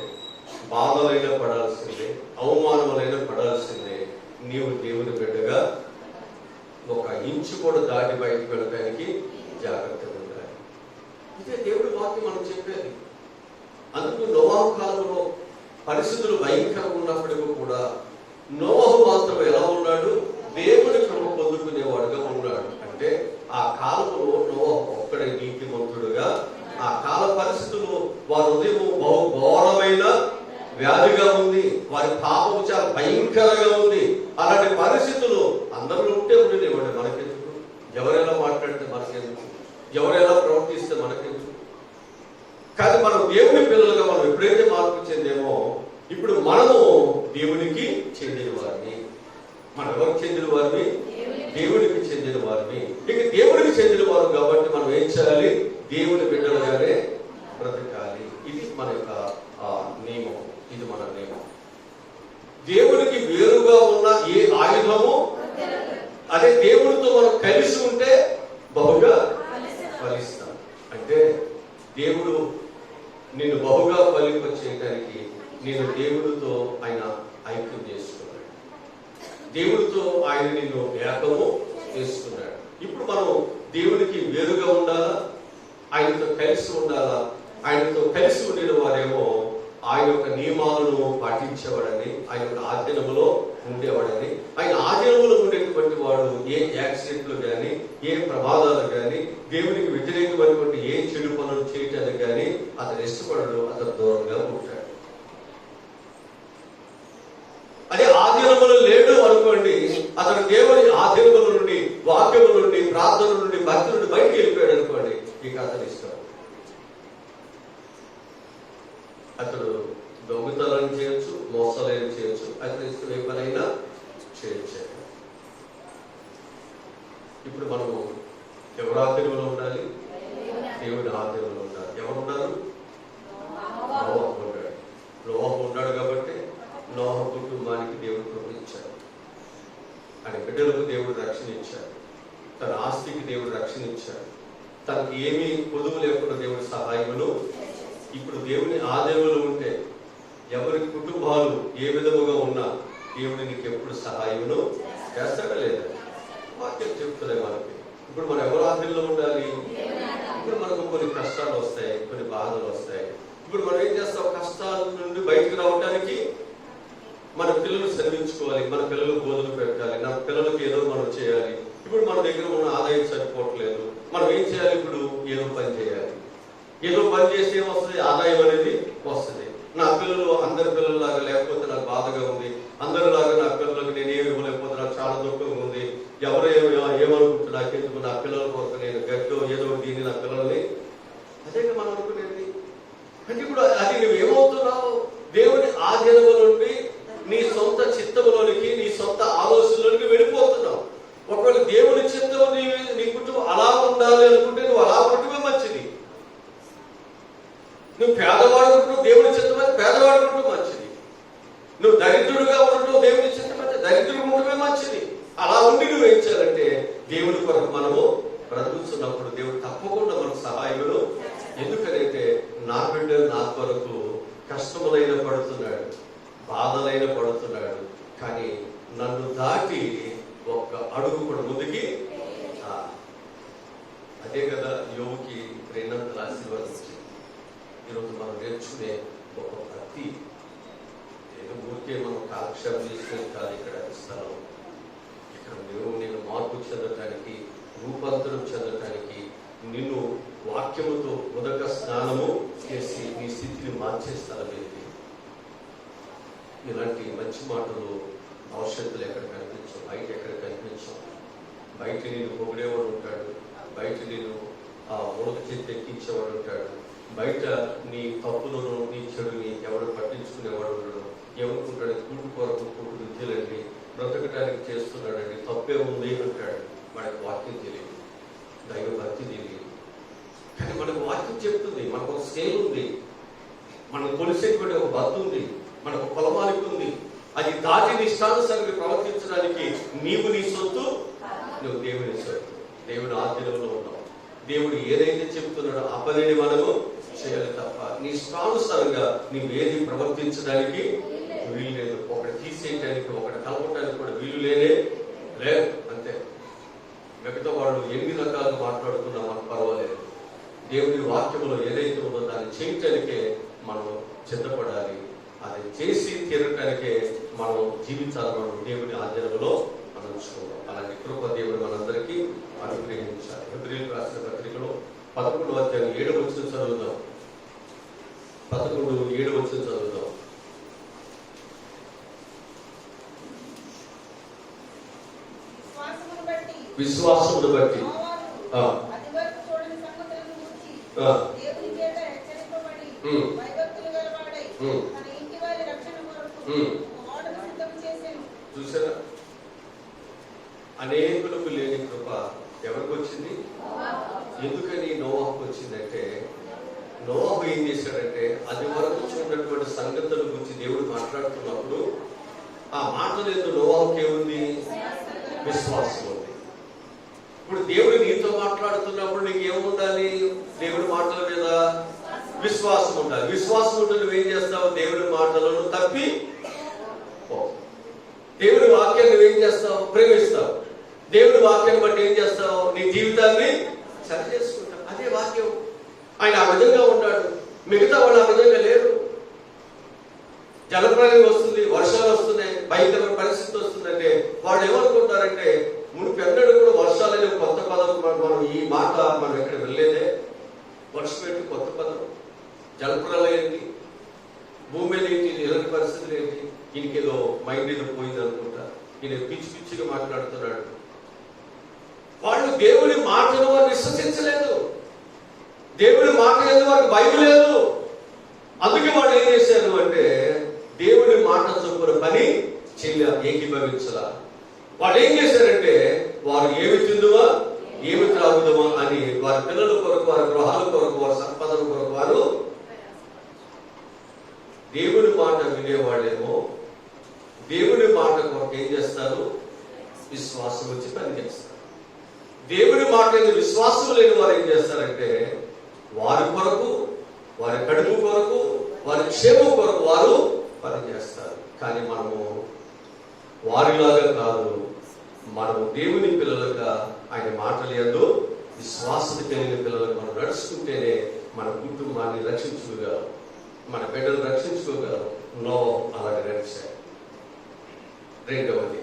బాధలైనా పడాల్సిందే, అవమానములైనా పడాల్సిందే. నీవు దేవుని బిడ్డగా ఒక ఇంచు కూడా దాటి బయటకు వెళ్ళడానికి జాగ్రత్తగా ఉండాలి. ఇదే దేవుడి వాక్యం మనం చెప్పేది. అందుకు నోవాహు కాలంలో పరిస్థితులు భయంకరంగా ఉన్నప్పటికీ కూడా నోవాహు మాత్రం ఎలా ఉన్నాడు? దేవుని కృప పొందుకునేవాడుగా ఉన్నాడు. అంటే ఆ కాలంలో నోవాహు ఒక్కడే నీతిమంతుడుగా, ఆ కాల పరిస్థితులు వారి హృదయం బహు ఘోరమైన వ్యాధిగా ఉంది. వారి పాపము చాలా భయంకరంగా ఉంది. అలాంటి పరిస్థితులు అందరిలో ఉంటే ఉండేవాడు. మనకెందుకు? ఎవరెలా మాట్లాడితే మనకెందుకు? ఎవరెలా ప్రవర్తిస్తే మనకెందుకు? కానీ మనం దేవుని పిల్లలుగా మనం ఎప్పుడైతే మార్పు చెందేమో, ఇప్పుడు మనము దేవునికి చెందిన వారిని. మనం ఎవరికి చెందిన వారిని? దేవునికి చెందిన వారిని. ఇక దేవునికి చెందిన వారు కాబట్టి మనం ఏం చేయాలి? దేవుని బిడ్డలుగానే బ్రతకాలి. ఇది మన యొక్క నియమం. ఇది మన నియమం. దేవునికి వేరుగా ఉన్న ఏ ఆయుధము, అదే దేవుడితో మనం కలిసి ఉంటే బహుగా నేను దేవుడితో ఆయన ఐక్యం చేసుకున్నాడు. దేవుడితో ఆయన నిన్ను ఏకము చేసుకున్నాడు. ఇప్పుడు మనం దేవునికి వేరుగా ఉండాలా, ఆయనతో కలిసి ఉండాలా? ఆయనతో కలిసి ఉండిన వారేమో ఆయన యొక్క నియమాలను పాటించేవాడని, ఆయన యొక్క ఆధీనములో ఉండేవాడని, ఆయన ఆధీనంలో ఉండేటువంటి వాడు ఏ యాక్సిడెంట్లు కానీ, ఏ ప్రమాదాలు కానీ, దేవునికి వ్యతిరేకమైనటువంటి ఏ చెడు పనులు చేయటానికి కానీ అతను ఇష్టపడడు, అతను దూరంగా ఉంటాడు. అదే ఆధీనములు లేడు అనుకోండి, అతను దేవుని ఆధీనముల నుండి, వాక్యముల నుండి, ప్రార్థన నుండి, భక్తి నుండి బయటికి వెళ్ళిపోయాడు అనుకోండి, ఇక అతను ఇష్టం. అతడు దొంగతనం చేయొచ్చు, మోసాలు చేయొచ్చు, అతను ఇష్టం ఏ పనైనా చేయొచ్చు. ఇప్పుడు మనము ఎవరి ఆధీనంలో ఉండాలి? దేవుడి ఆధీనంలో ఉండాలి. ఎవరున్నారు? నోవహు ఉన్నాడు. నోవహు ఉన్నాడు కాబట్టి నోవహు కుటుంబానికి దేవుడు కృప ఇచ్చాడు. ఆయన బిడ్డలకు దేవుడు రక్షణ ఇచ్చాడు. తన ఆస్తికి దేవుడు రక్షణ ఇచ్చాడు. తనకి ఏమీ పొదువు లేకుండా దేవుడి సహాయమును. ఇప్పుడు దేవుని ఆధీనంలో ఉంటే ఎవరి కుటుంబాలు ఏ విధముగా ఉన్నా దేవుడు నీకు ఎప్పుడు సహాయమును చేస్తాడా లేదా? వాక్యం చెప్తుంది మనకి. ఇప్పుడు మనం ఎవరు ఆధీనంలో ఉండాలి? ఇప్పుడు మనకు కొన్ని కష్టాలు వస్తాయి, కొన్ని బాధలు వస్తాయి. ఇప్పుడు మనం ఏం చేస్తాం? కష్టాల నుండి బయటకు రావడానికి మన పిల్లలు చదివించుకోవాలి, మన పిల్లలకు భోజనం పెట్టాలి, నా పిల్లలకి ఏదో మనం చేయాలి. ఇప్పుడు మన దగ్గర ఉన్న ఆదాయం సరిపోవట్లేదు, మనం ఏం చేయాలి? ఇప్పుడు ఏదో పని చేయాలి. ఏదో పని చేస్తే ఏమొస్తుంది? ఆదాయం అనేది వస్తుంది. నా పిల్లలు అందరి పిల్లల్లాగా లేకపోతే నాకు బాధగా ఉంది, అందరిలాగా నా పిల్లలకు నేను ఏమి ఇవ్వలేకపోతే నాకు చాలా దుఃఖంగా ఉంది, ఎవరు ఏమనుకుంటున్నా నాకెందుకు, నా పిల్లల కొరకు నేను గడ్డో ఏదో దీన్ని నా పిల్లల్ని, అదే మనం అనుకునేది. అంటే ఇప్పుడు అది నువ్వు ఏమవుతున్నావు? దేవుని ఆధీనము నుండి నీ సొంత చిత్తములోనికి, నీ సొంత ఆలోచనలోనికి వెళ్ళిపోతున్నావు. ఒకవేళ దేవుని చిత్తం నీ కుటుంబం అలా ఉండాలి అనుకుంటే నువ్వు అలా ఉండటమే మంచిది. నువ్వు పేదవాడు కుటుంబం దేవుని చిత్తమైతే పేదవాడు కుటుంబం మంచిది. నువ్వు దరిద్రుడుగా ఉండటం దేవుని చిత్తమైతే దరిద్రుడు ఉండటమే మంచిది. అలా ఉండి నువ్వు ఏం చేయాలంటే దేవుని కొరకు మనము బ్రతుకుతున్నప్పుడు దేవుడు తప్పకుండా మనకు సహాయమును. ఎందుకంటే నా బిడ్డ నా కొరకు కష్టములైన పడుతున్నాడు, బాధలైన పడుతున్నాడు, కానీ నన్ను దాటి ఒక్క అడుగు కూడా ముందుకి. అదే కదా యోగుకి రెండంతల ఆశీర్వాదం వచ్చింది. ఈరోజు మనం నేర్చుకునే ఒక భక్తి ఏదో ఊరికే మనం కాలక్షేపం చేసుకునే కాదు. ఇక్కడ స్థలం, ఇక్కడ నేను మార్పు చెందటానికి, రూపాంతరం చెందటానికి, నిన్ను వాక్యముతో ఉదక స్నానము చేసి నీ స్థితిని మార్చే స్థలం ఏంటి? ఇలాంటి మంచి మాటలు భవిష్యత్తులో ఎక్కడ కనిపించవు, బయట ఎక్కడ కనిపించవు. బయట నేను పొగిడేవాడు ఉంటాడు, బయట నేను ఉడక చేతి ఎక్కించేవాడు ఉంటాడు, బయట నీ తప్పులను నీ చెడుని ఎవడు పట్టించుకునేవాడు ఉండడు. ఏమనుకుంటాడు? కూటు కొరకు కూటు విద్యలండి, బ్రతకటానికి చేస్తున్నాడండి, తప్పే ఉంది అంటాడు. మనకు వాక్యం తెలియదు, దైవ భక్తి తెలియదు. కానీ మనకు వాక్యం చెప్తుంది, మనకు ఒక స్కేల్ ఉంది, మనకు కొలిసేటువంటి ఒక భక్తి ఉంది, మనకు కొలమాలిక ఉంది. అది దాటి నిష్టానుసారంగా ప్రవర్తించడానికి నీవు నీ సొత్తు, నువ్వు దేవుని సొత్తు. దేవుని ఆధీనంలో ఉన్నావు. దేవుడు ఏదైతే చెప్తున్నాడో ఆ పనిని మనము చేయాలి తప్ప నీ ఇష్టానుసారంగా నీవేది ప్రవర్తించడానికి వీలు లేదు. ఒకటి తీసేయటానికి, ఒకటి కలపటానికి కూడా వీలు లేదు. అంతే. మిగతా వాళ్ళు ఎన్ని రకాలుగా మాట్లాడుతున్నా మనకు పర్వాలేదు. దేవుని వాక్యంలో ఏదైతే ఉందో దాన్ని చేయటానికే మనం సిద్ధపడాలి. అది చేసి తీరటానికే మనం జీవించాలి. మనం దేవుని ఆధీనంలో మనం ఉంచుకోవాలి. అలాంటి కృప దేవుడు మనందరికీ అనుగ్రహించాలి. హెబ్రీయులకు రాసిన పత్రికలో 11వ అధ్యాయం 7వ వచనం చదువుదాం. 11:7 వచనం చదువుదాం. విశ్వాసమును బట్టి చూసారా, అనేకులకు లేని కృప ఎవరికి వచ్చింది? ఎందుకని నోవాహుకు వచ్చిందంటే, నోవాహు ఏం చేశాడంటే అది వరకు చూడటువంటి సంగతుల గురించి దేవుడు మాట్లాడుతున్నప్పుడు ఆ మాటలు ఎందుకు నోవాహుకి ఏముంది? విశ్వాసం ఉంది. ఇప్పుడు దేవుడు నీతో మాట్లాడుతున్నప్పుడు నీకు ఏముండాలి? దేవుడి మాటల మీద విశ్వాసం ఉండాలి. విశ్వాసం ఉంటే నువ్వేం చేస్తావు? దేవుడి మాటలను తప్పి దేవుడి వాక్యాన్ని నువ్వేం చేస్తావు? ప్రేమిస్తావు. దేవుడి వాక్యాన్ని బట్టి ఏం చేస్తావు? నీ జీవితాన్ని సరి చేసుకుంటావు. అదే వాక్యం. ఆయన ఆ విధంగా ఉన్నాడు. మిగతా వాళ్ళు ఆ విధంగా లేరు. జలప్రలయం వస్తుంది, వర్షాలు వస్తున్నాయి, భయంకరమైన పరిస్థితి వస్తుందంటే వాళ్ళు ఏమనుకుంటారంటే మునిపెన్నడూ కూడా వర్షాలనే కొత్త పదం. మనం ఈ మాట మనం ఎక్కడ వెళ్ళలేదే. వర్షం ఏంటి కొత్త పదం? జలప్రలయం ఏంటి? భూమి మీద ఏంటి? ఎలాంటి పరిస్థితులు ఏంటి? ఈయనకేదో మైండ్ ఏదో పోయింది అనుకుంటా. ఈయన పిచ్చి పిచ్చిగా మాట్లాడుతున్నాడు. వాళ్ళు దేవుని మాటను వారు విశ్వసించలేదు. దేవుని మాట లేదు, వారికి భయం లేదు. అందుకే వాళ్ళు ఏం చేశారు అంటే దేవుని మాట చొప్పున పని ఏకీభవించలా. వాళ్ళు ఏం చేశారంటే వారు ఏమి తిందువా ఏమి త్రాగుదమా అని వారి పిల్లల కొరకు, వారి గృహాల కొరకు, వారి సంపదల కొరకు వారు దేవుని మాట వినేవాళ్ళేమో దేవుని మాట కొరకు ఏం చేస్తారు? విశ్వాసం వచ్చి పని చేస్తారు. దేవుని మాట విశ్వాసం లేని వారు ఏం చేస్తారంటే వారి కొరకు, వారి కడుపు కొరకు, వారి క్షేమం కొరకు వారు పని చేస్తారు. కానీ మనము వారిలాగా కాదు. మనము దేవుని పిల్లలుగా ఆయన మాటలు యందు విశ్వాసత కలిగిన పిల్లలకు మనం నడుచుకుంటేనే మన కుటుంబాన్ని రక్షించుకోగలం, మన బిడ్డలు రక్షించుకోగలం. అలాగే నడిచారు. రెండవది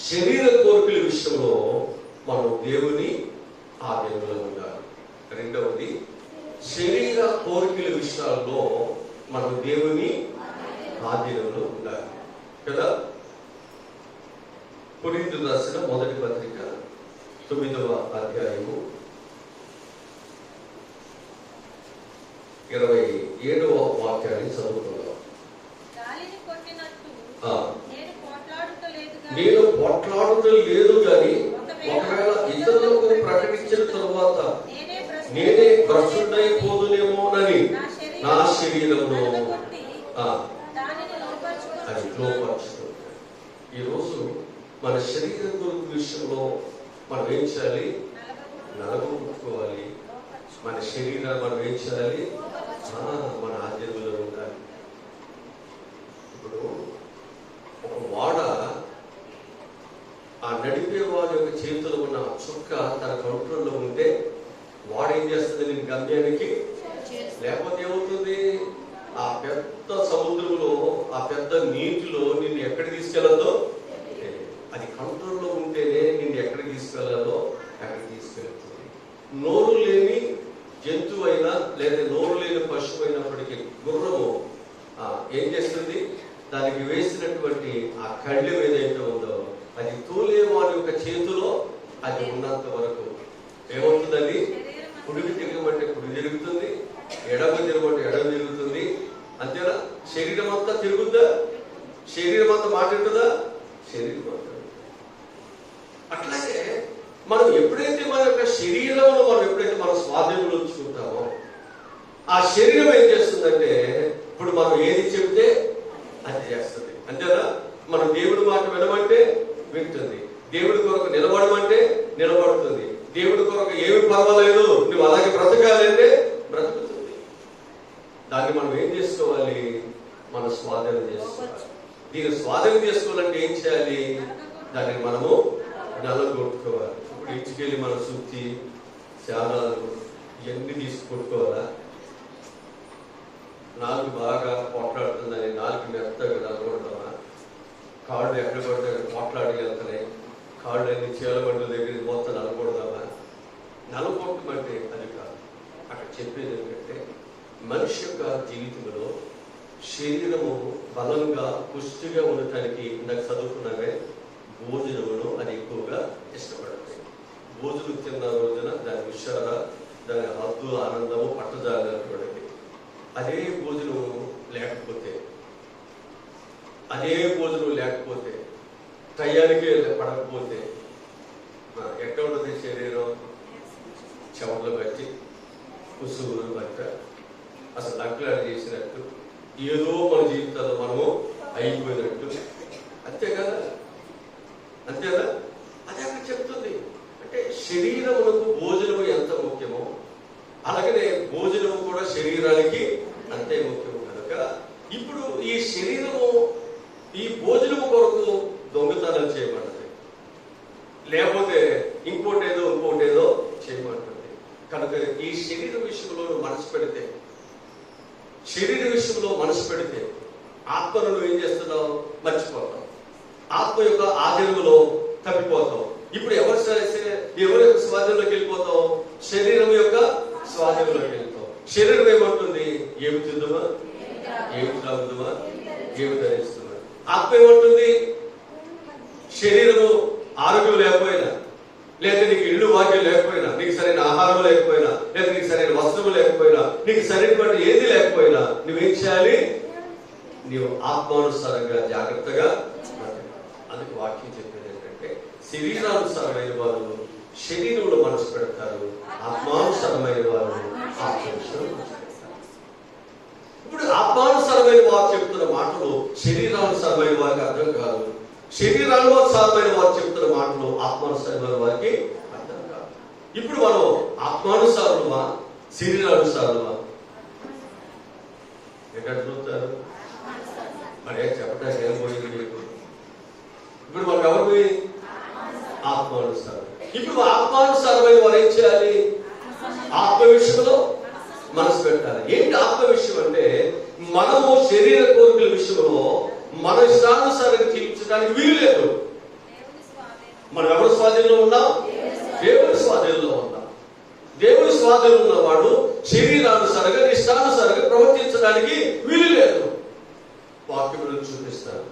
శరీర కోరికల విషయంలో మనం దేవుని ఆధీనంలో ఉండాలి. రెండవది శరీర కోరికల విషయాల్లో మనం దేవుని ఆధీనంలో ఉండాలి కదా. కొరింథీయులకు రాసిన మొదటి పత్రిక 9వ అధ్యాయము 27వ వాక్యాన్ని చదువుతున్నాం. నేను పోట్లాడుట లేదు కానీ ఒకవేళ ఇతరులకు ప్రకటించిన తరువాత నేనే భ్రష్టుడైపోదునేమోనని నా శరీరంలో అది లోపరుచుతుంది. ఈరోజు మన శరీరం గురించి విషయంలో మనం ఏం చేయాలి? నలగొట్టుకోవాలి. మన శరీరాన్ని మనం ఏం చేయాలి? మన ఆధ్వర్యంలో ఉండాలి. ఇప్పుడు ఒక వాడ ఆ నడిపే వాడి యొక్క చేతిలో ఉన్న చుక్క తన కంట్రోల్లో ఉంటే వాడేం చేస్తుంది? నేను గమ్యానికి. లేకపోతే ఏమవుతుంది? ఆ పెద్ద సముద్రంలో, ఆ పెద్ద నీటిలో నిన్ను ఎక్కడికి తీసుకెళ్ళదో అది కంట్రోల్లో ఉంటేనే నిన్ను ఎక్కడికి తీసుకెళ్లాలో అక్కడికి తీసుకెళ్తుంది. నోరు లేని జంతువు అయినా లేదా నోరు లేని పశువు అయినప్పటికీ గుర్రము ఏం చేస్తుంది? దానికి వేసినటువంటి ఆ కళ్ళెం ఏదైతే ఉందో అది తోలే వాడి యొక్క చేతిలో అది ఉన్నంత వరకు ఏమవుతుందండి? కుడికి తిరగమంటే కుడి తిరుగుతుంది, ఎడమ తిరగమంటే ఎడమ తిరుగుతుంది. అంతేనా? శరీరం అంతా తిరుగుద్దా? శరీరం అంతా మాట్లాడుతుందా? శరీరం అంతా. అట్లాగే మనం ఎప్పుడైతే మన యొక్క శరీరంలో మనం ఎప్పుడైతే మన స్వాధీనంలో ఉంచుకుంటామో ఆ శరీరం ఏం చేస్తుందంటే ఇప్పుడు మనం ఏది చెబితే అది చేస్తుంది. అంతేనా? మనం దేవుడి మాట వినమంటే వింటుంది, దేవుడి కొరకు నిలబడమంటే నిలబడుతుంది, దేవుడి కొరకు ఏమి పర్వాలేదు నువ్వు అలాగే బ్రతకాలంటే బ్రతుకుతుంది. దాన్ని మనం ఏం చేసుకోవాలి? మనం స్వాధీనం చేసుకోవాలి. దీన్ని స్వాధీనం చేసుకోవాలంటే ఏం చేయాలి? దాన్ని మనము నలగొట్టుకోవాలి. ఇప్పుడు ఇంటికెళ్ళి మన శుద్ధి శానాలు ఇవన్నీ తీసుకొట్టుకోవాలా? నాలుగు బాగా పోట్లాడుతుందని నాలుగు మెత్తగా నలగొడతామా? కాళ్ళు ఎక్కడ పడితే పోట్లాడి వెళ్తున్నాయి, కాళ్ళు అన్ని చీలబండ్ల దగ్గర మొత్తం నలగొడదామా? నలగొట్టమంటే అది కాదు. అక్కడ చెప్పేది ఏంటంటే మనిషి యొక్క జీవితంలో శరీరము బలంగా పుష్టిగా ఉండటానికి ఇందాక చదువుకున్నామే భోజనమును అది ఎక్కువగా ఇష్టపడతాయి. భోజనం తిన్న రోజున దాని విషాద, దాని హద్దు, ఆనందము పట్టజాలటువంటిది. అదే భోజనం లేకపోతే టయానికి పడకపోతే ఎట్లా ఉంటుంది? శరీరం చెమటలు బట్టి, కుసుగులు బట్ట, అసలు లంకలాడి చేసినట్టు, ఏదో మన జీవితాల్లో మనము అయిపోయినట్టు. అంతే కదా? అదే అక్కడ చెప్తుంది. అంటే శరీరమునకు భోజనము ఎంత ముఖ్యమో అలాగనే భోజనము కూడా శరీరానికి అంతే ముఖ్యము కనుక ఇప్పుడు ఈ శరీరము ఈ భోజనము కొరకు దొంగతనం చేయబడ్డది, లేకపోతే ఇంకోటేదో చేయబడుతుంది. కనుక ఈ శరీర విషయంలో మనసు పెడితే, శరీర విషయంలో మనసు పెడితే ఆత్మను నువ్వు ఏం చేస్తున్నావు? మర్చిపోతావు. ఆత్మ యొక్క ఆధీనంలో తప్పిపోతావు. ఇప్పుడు ఎవరి యొక్క స్వాధీనంలోకి వెళ్ళిపోతావు? శరీరం యొక్క స్వాధీనంలోకి వెళ్తావు. శరీరం ఏమంటుంది? ఏమి తిందుమా, ఏమి తాగుదుమా, ఏమి ధరిస్తున్నా. ఆత్మ ఏమంటుంది? శరీరము ఆరోగ్యం లేకపోయినా, లేదా నీకు ఇల్లు వాక్యం లేకపోయినా, నీకు సరైన ఆహారం లేకపోయినా, లేదా నీకు సరైన వస్త్రము లేకపోయినా, నీకు సరైన ఏది లేకపోయినా నువ్వేం చేయాలి? నీవు ఆత్మానుసారంగా జాగ్రత్తగా. అందుకు వాక్యం చెప్పేది ఏంటంటే, శరీరానుసారమైన వారు శరీరంలో మనసు పెడతారు, ఆత్మానుసారమైన వారు ఆత్మానుసారం. ఇప్పుడు ఆత్మానుసారమైన వారు చెప్తున్న మాటలు శరీరానుసారమైన వారికి అర్థం కాదు, శరీరానుసారమైన వారు చెప్తున్న మాటలు ఆత్మానుసారమైన వారికి అర్థం కాదు. ఇప్పుడు మనం ఆత్మానుసారులమా, శరీరానుసారులమా? ఎక్కడ చూస్తారు? మరే చెప్పడానికి ఏం పోయింది మీకు? ఇప్పుడు మనకు ఎవరు? ఆత్మానుసారం. ఇప్పుడు ఆత్మానుసారమైన వారు ఏం చేయాలి? ఆత్మ విషయంలో మనసు పెట్టాలి. ఏంటి ఆత్మ విషయం అంటే, మనము శరీర కోరికల విషయంలో మన ఇష్టానుసారంగా జీవించడానికి వీలు లేదు. మనం ఎవరి స్వాధీనంలో ఉన్నాం? దేవుని స్వాధీనంలో ఉన్నాం. దేవుని స్వాధీనంలో ఉన్నవాడు శరీరానుసారంగా, ఇష్టానుసారంగా ప్రవర్తించడానికి వీలు లేదు. వాక్యములను చూపిస్తాను.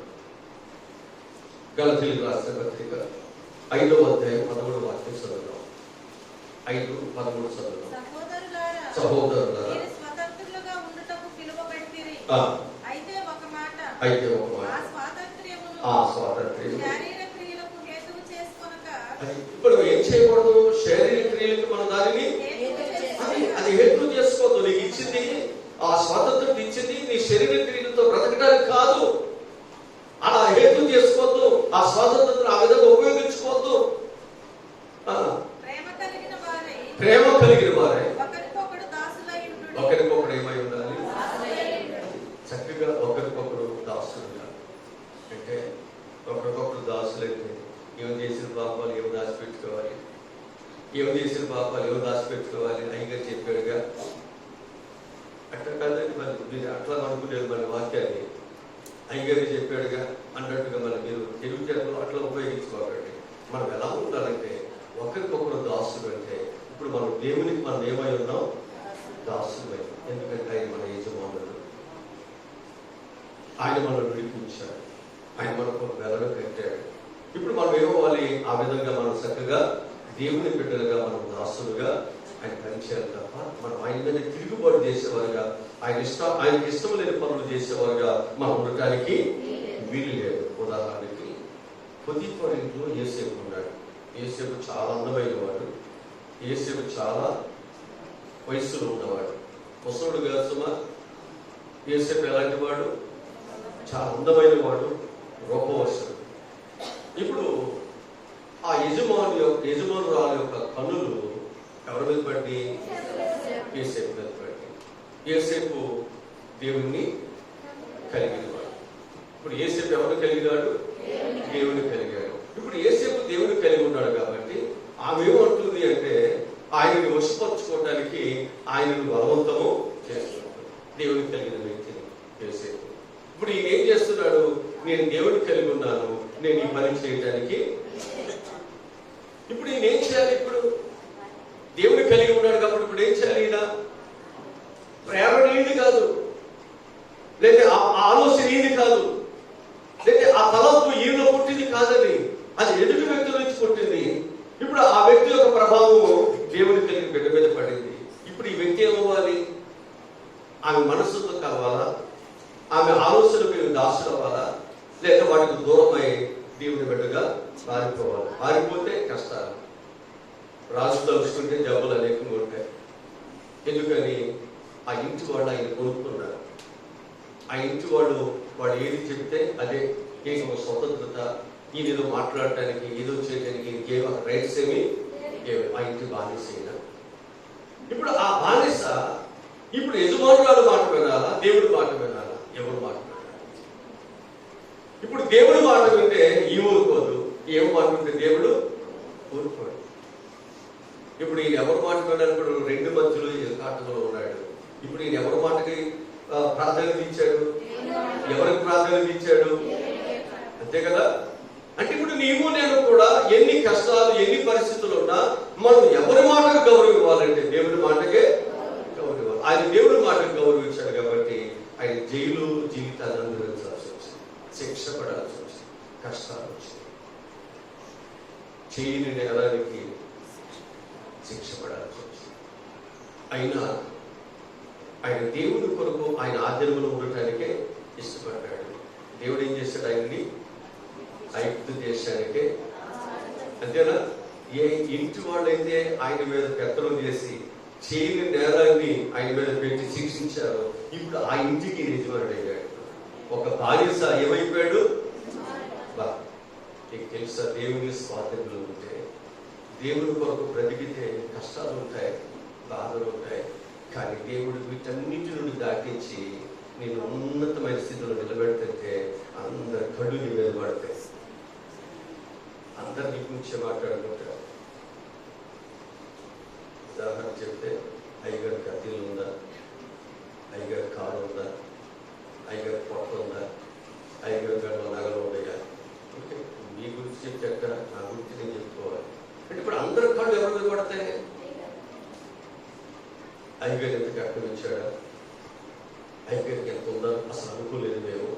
గలతీయులకు రాసిన పత్రిక 5వ అధ్యాయం 13వ వాక్యం చదువుదాం. 5:13 చదువుదాం. సహోదరులారా, అయితే ఒక మాట, ఆ స్వాతంత్ర్యం ఇప్పుడు ఏం చేయకూడదు? శారీరక క్రియలకు మనం దానిని అది హేతు చేసుకోవద్దు. నీకు ఇచ్చింది, ఆ స్వాతంత్రం ఇచ్చింది నీ శరీర క్రియలతో బ్రతకడానికి కాదు. అలా హేతు చేసుకోవద్దు. ఆ స్వాతంత్రం ఆ విధంగా ఉపయోగించుకోవద్దు. ప్రేమ కలిగిన వారే ఒకరికొకడు ఏమై ఉండాలి? చక్కగా ఒకరికొకరు దాసులుగా. అంటే ఒకరికొకరు దాసులైతే ఏం చేసిన పాపాలు ఏమి దాచిపెట్టుకోవాలి, ఏమి చేసిన పాపాలు ఏమి దాచిపెట్టుకోవాలి అయ్యగా చెప్పాడుగా. అట్లా కాదండి, మరి మీరు అట్లా అనుకునేది మన వాక్యాన్ని. అయ్యగారు చెప్పాడుగా అన్నట్టుగా మరి మీరు తెలివితేటలు అట్లా ఉపయోగించుకోకండి. మనం ఎలా ఉండాలంటే ఒకరికొకరు దాసులు. అంటే ఇప్పుడు మనం దేవునికి మనం ఏమై ఉన్నాం? దాసులమై. ఎందుకంటే ఆయన మన యజమానుడు, ఆయన మనల్ని విడిపించాడు, ఆయన మనకు వెలను కట్టాడు. ఇప్పుడు మనం ఏమవ్వాలి? ఆ విధంగా మనం చక్కగా దేవుని బిడ్డలుగా, మనం దాసులుగా ఆయన పనిచేయాలి తప్ప మనం ఆయన మీద తిరుగుబాటు చేసేవారుగా, ఆయనకి ఇష్టం లేని పనులు చేసేవారుగా మనం ఉండటానికి వీలు లేదు. ఉదాహరణకి పొతీఫరు ఇంట్లో యోసేపు ఉన్నాడు. యోసేపు చాలా అందమైన వాడు, యోసేపు చాలా వయస్సులో ఉన్నవాడు, ముసలుడు కాదు సుమా. యోసేపు ఎలాంటి వాడు? చాలా అందమైన వాడు, రూపవశుడు. ఇప్పుడు ఆ యజమానురాలు యొక్క కన్నులు ఎవరి మీద పడి? యోసేపు మీద పడి. యోసేపు దేవుణ్ణి కలిగినవాడు. ఇప్పుడు యోసేపు ఎవరు కలిగినాడు? దేవుని కలిగాడు. ఇప్పుడు యోసేపు దేవుని కలిగి ఉన్నాడు కాబట్టి ఆమె ఏమంటుంది అంటే, ఆయనని వశపరచుకోవడానికి ఆయనను బలవంతము చేస్తున్నాడు. దేవుని కలిగిన వ్యక్తిని యోసేపు. ఇప్పుడు ఈయన ఏం చేస్తున్నాడు? నేను దేవుని కలిగి ఉన్నాను, నేను ఈ పని చేయడానికి. ఇప్పుడు ఈయన ఏం చేయాలి? ఇప్పుడు దేవుని కలిగి ఉన్నాడు కాబట్టి ఇప్పుడు ఏం చేయాలి? ఈయన ప్రేమ నీది కాదు, లేదా ఆలోచన ఈయన కాదు, లేదా ఆ తలంపు ఈయన పుట్టింది కాదని, అది ఎదుటి వ్యక్తుల నుంచి పుట్టింది. ఇప్పుడు ఆ వ్యక్తి యొక్క ప్రభావము దేవుని కలిగిన బిడ్డ మీద పడింది. ఇప్పుడు ఈ వ్యక్తి ఏమవ్వాలి? ఆమె మనస్సుతో కలవాలా? ఆమె ఆలోచనకు దాసులు అవ్వాలా? లేదా వాటికి దూరమై దేవుని బిడ్డగా మారిపోవాలి? మారిపోతే కష్టాలు. రాజు తలుచుకుంటే జబ్బులు అనేకంగా ఉంటాయి. ఎందుకని? ఆ ఇంటి వాళ్ళు ఆయన కొనుక్కున్నారు. ఆ ఇంటి వాడు ఏది చెప్తే అదే. ఒక స్వతంత్రత, ఈయన ఏదో మాట్లాడటానికి, ఏదో చేయడానికి ఇంకేమో రైట్స్ ఏమి ఆ ఇంటి బానిసైనా. ఇప్పుడు ఆ బానిస ఇప్పుడు యజమానురాలు మాట వినాలా, దేవుడి మాట వినాలా? ఎవరు మాట వినాలి? ఇప్పుడు దేవుడి మాట వింటే ఈ ఊరుకోదు, ఏం మాట వింటే దేవుడు ఊరుకోడు. ఇప్పుడు ఈయన ఎవరి మాట వినాలి? ఇప్పుడు రెండు మధ్యలో కాటంలో ఉన్నాడు. ఇప్పుడు ఈయన ఎవరి మాటకి ప్రాధాన్యత ఇచ్చాడు? ఎవరికి ప్రాధాన్యత ఇచ్చాడు? అంతే కదా. అంటే ఇప్పుడు నీవు నేను కూడా ఎన్ని కష్టాలు ఎన్ని పరిస్థితులు ఉన్నా మనం ఎవరి మాటకు గౌరవం ఇవ్వాలంటే దేవుడి మాటకే గౌరవం ఇవ్వాలి. ఆయన దేవుడి మాటకు గౌరవించాడు కాబట్టి ఆయన జైలు జీవితాన్ని అనుభవించాల్సి వచ్చింది, శిక్ష పడాల్సి వచ్చింది, కష్టాలు వచ్చింది, చేయని నేరానికి శిక్ష పడాల్సి వచ్చింది. అయినా ఆయన దేవుడి కొరకు ఆయన ఆధ్వర్యంలో ఉండటానికే ఇష్టపడ్డాడు. దేవుడు ఏం చేశాడు? ఆయన్ని ఐగుప్తు దేశానికే, అంతేనా? ఏ ఇంటి వాళ్ళైతే ఆయన మీద పెత్తనం చేసి చేయని నేరాన్ని ఆయన మీద పెట్టి శిక్షించారో ఇప్పుడు ఆ ఇంటికి యజమానుడు అయ్యాడు. ఒక బానిస ఏమైపోయాడు? నీకు తెలుసా, దేవుని స్వాతంత్రంలో ఉంటే దేవుని కొరకు బ్రతికితే కష్టాలు ఉంటాయి, బాధలు ఉంటాయి, కానీ దేవుడు వీటన్నిటి నుండి దాటించి నేను ఉన్నతమైన స్థితిలో నిలబెడితే అందరి కళ్ళు నీ మీద పడతాయి, అందరు నీ గురించి మాట్లాడుకుంటారు. ఉదాహరణ చెప్తే, అయ్యగారి కత్తిలు ఉందా, అయ్యగారి కారు ఉందా, అయ్యగారి పొట్ట ఉందా, అయ్యగారి గడ్డ నగలు ఉన్నాయా? ఓకే, మీ గురించి చెప్తాక నా గురించి నేను చెప్పుకోవాలి అంటే ఇప్పుడు అందరి కళ్ళు ఎవరి మీద పడతాయి? అయ్యగారు ఎంత కట్టం ఇచ్చాడా, అయ్యగారికి ఎంత ఉందా, అసలు అనుకోలేదు మేము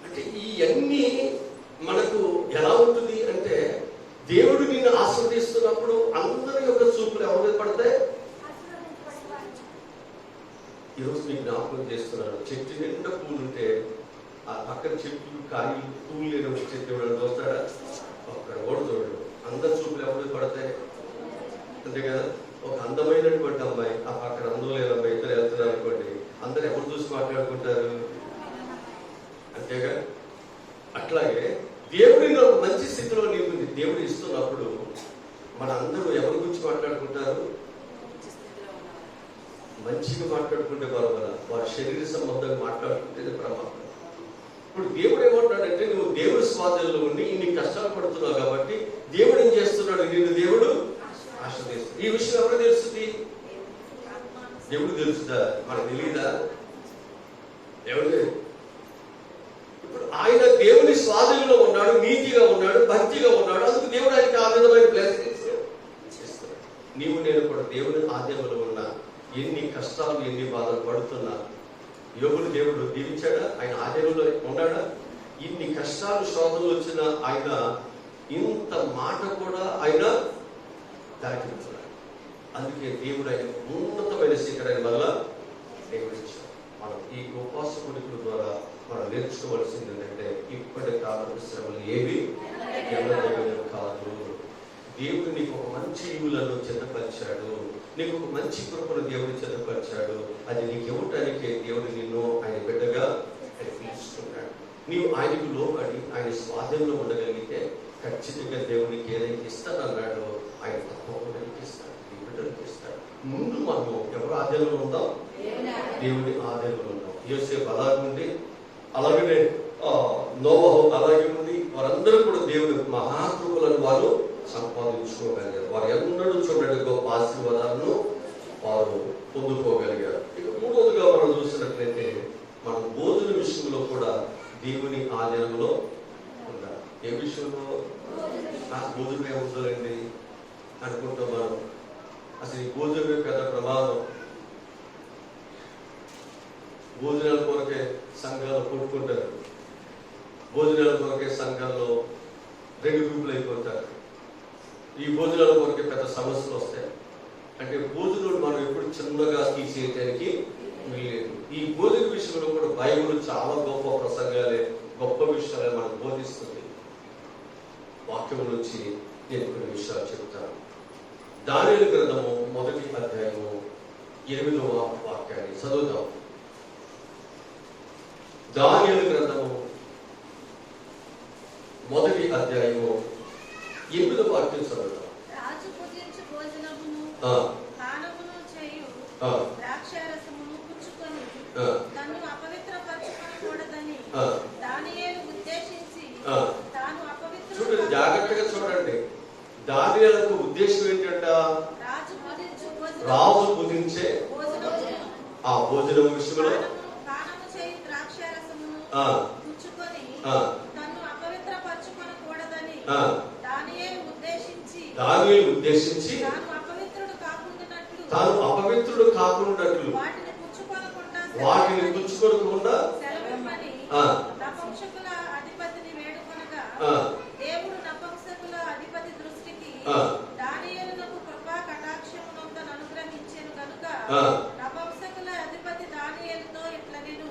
అంటే. ఇవన్నీ మనకు ఎలా ఉంటుంది అంటే, దేవుడు నిన్ను ఆస్వాదిస్తున్నప్పుడు అందరి యొక్క చూపులు ఎవరి మీద పడతాయి? ఈరోజు మీకు జ్ఞాపకం చేస్తున్నాను, చెట్టు నిండా పూలు ఉంటే ఆ పక్కన చెట్లు కాయలు పూలు లేని చెట్టు ఎవరైనా చూస్తాడా? అక్కడ కూడా చూడడు. అందరి చూపులు ఎవరి మీద పడతాయి? అంతే కదా. ఒక అందమైనటువంటి అమ్మాయి, ఆ పక్కన అందం లేని అమ్మాయి, ఇద్దరు వెళ్తున్నారు అనుకోండి, అందరు ఎవరు చూసి మాట్లాడుకుంటారు? అంతేగా. అట్లాగే దేవుడిని ఒక మంచి స్థితిలో నీకు దేవుడు ఇస్తున్నప్పుడు మన అందరూ ఎవరి గురించి మాట్లాడుకుంటారు? మంచిగా మాట్లాడుకుంటే వారి శరీర సంబంధంగా మాట్లాడుకుంటే ప్రమాదం. ఇప్పుడు దేవుడు ఏమంటాడంటే, నువ్వు దేవుడి స్వాధీనంలో ఉండి ఇన్ని కష్టాలు పడుతున్నావు కాబట్టి దేవుడు ఏం చేస్తున్నాడు? నిన్ను దేవుడు ఆశీర్వదిస్తాడు. ఈ విషయం ఎవరు తెలుస్తుంది? దేవుడు తెలుస్తుందా? మనకు తెలియదా? ఎవరు? ఇప్పుడు ఆయన దేవుని స్వాధీనంలో ఉన్నాడు, నీతిగా ఉన్నాడు, భక్తిగా ఉన్నాడు. అందుకు దేవుడు ఆయనకి ఆ విధమైన బ్లెస్సింగ్స్ ఇస్తాడు. నీవు నేను కూడా దేవుని ఆధ్వర్యంలో ఉన్నా ఎన్ని కష్టాలు ఎన్ని బాధలు పడుతున్నా, యోగుని దేవుడు దీవించాడా? ఆయన ఆధ్వర్యంలో ఉన్నాడా? ఇన్ని కష్టాలు శోధనలు వచ్చిన ఆయన ఇంత మాట కూడా ఆయన దాటించాడు. అందుకే దేవుడు ఆయన ఉన్నతమైన శిఖరాన్ని వల్ల దేవుడిచ్చాడు. మనం ఈ ఉపవాస కొడుకుల ద్వారా మనం నేర్చుకోవాల్సింది ఏంటంటే, ఇప్పటి కాలంలో శ్రమలు ఏవి ఎవరి కాదు. దేవుడు నీకు ఒక మంచి ఈవులను సిద్ధపరిచాడు, నీకు ఒక మంచి కృపను దేవుడు సిద్ధపరిచాడు. అది నీకు ఇవ్వటానికి దేవుడు నిన్ను ఆయన బిడ్డగా పిలుచుకున్నాడు. నీవు ఆయనకు లోబడి ఆయన స్వాధీనంలో ఉండగలిగితే ఖచ్చితంగా దేవునికి ఏదైతే ఇస్తానన్నాడో ఆయన తప్పకుండా ఇస్తాడు, నీ బిడ్డలకు ఇస్తాడు. ముందు మనం ఎవరు ఆధీనంలో ఉందాం? దేవుని ఆధీనంలో ఉందాం. యోసేపు అలాగే ఉండి, అలాగనే నోవహు అలాగే ఉండి, వారందరూ కూడా దేవుని మహాకృపలను వారు సంపాదించుకోగలిగారు. వారు ఎన్నడూ చూడండి గొప్ప ఆశీర్వాదాలను వారు పొందుకోగలిగారు. ఇక మూడవదిగా మనం చూసినట్లయితే, మనం భోజన విషయంలో కూడా దేవుని ఆధీనంలో ఉండాలి. ఏ విషయంలో? నాకు భోజనమే ఉండాలండి అనుకుంటాం మనం. అసలు ఈ భోజనమే పెద్ద ప్రమాదం. భోజనాల కొరకే సంఘాలు కొట్టుకుంటారు, భోజనాల కొరకే సంఘాల్లో రెండు గ్రూపులు అయిపోతారు. ఈ భోజనాల కొరకే పెద్ద సమస్యలు వస్తాయి. అంటే భోజనం మనం ఎప్పుడు చిన్నగా తీసేయటానికి వీలేదు. ఈ భోజన విషయంలో కూడా బైబిల్ చాలా గొప్ప ప్రసంగాలే, గొప్ప విషయాలే మనకు బోధిస్తుంది. వాక్యం నుంచి నేను కొన్ని విషయాలు చెప్తాను. దానియేలు గ్రంథము 1వ అధ్యాయము 8వ వాక్యాన్ని చదువుతాం. దానియేలు గ్రంథము 1వ అధ్యాయము 8వ వాక్యం చదువుతాం. రాజు భుజించు భోజనమును పానమును చేయు ద్రాక్షారసమును పుచ్చుకొని తన్ను అపవిత్రపరచుకొనకూడదని దానియేలు ఉద్దేశించి తాను అపవిత్రుడు. జాగ్రత్తగా చూడండి, దానియేలుకు ఉద్దేశం ఏంటంట? రాజు భుజించే ఆ భోజనం విషయంలో పానము చేయు ద్రాక్షారసమును పుచ్చుకొని తన్ను అపవిత్రపరచుకొనకూడదని దానియేలు ఉద్దేశించి తాను అపవిత్రుడు కాకుండాట్లు వాటిని పుచ్చుకోకుండా నపుంసకుల అధిపతిని వేడుకొనగా దేవుడు నపుంసకుల అధిపతి దృష్టికి దానియేలునకు కృపా కటాక్షమునొందను అనుగ్రహించెను గనుక నపుంసకుల అధిపతి దానియేలుతో ఇట్లనెను,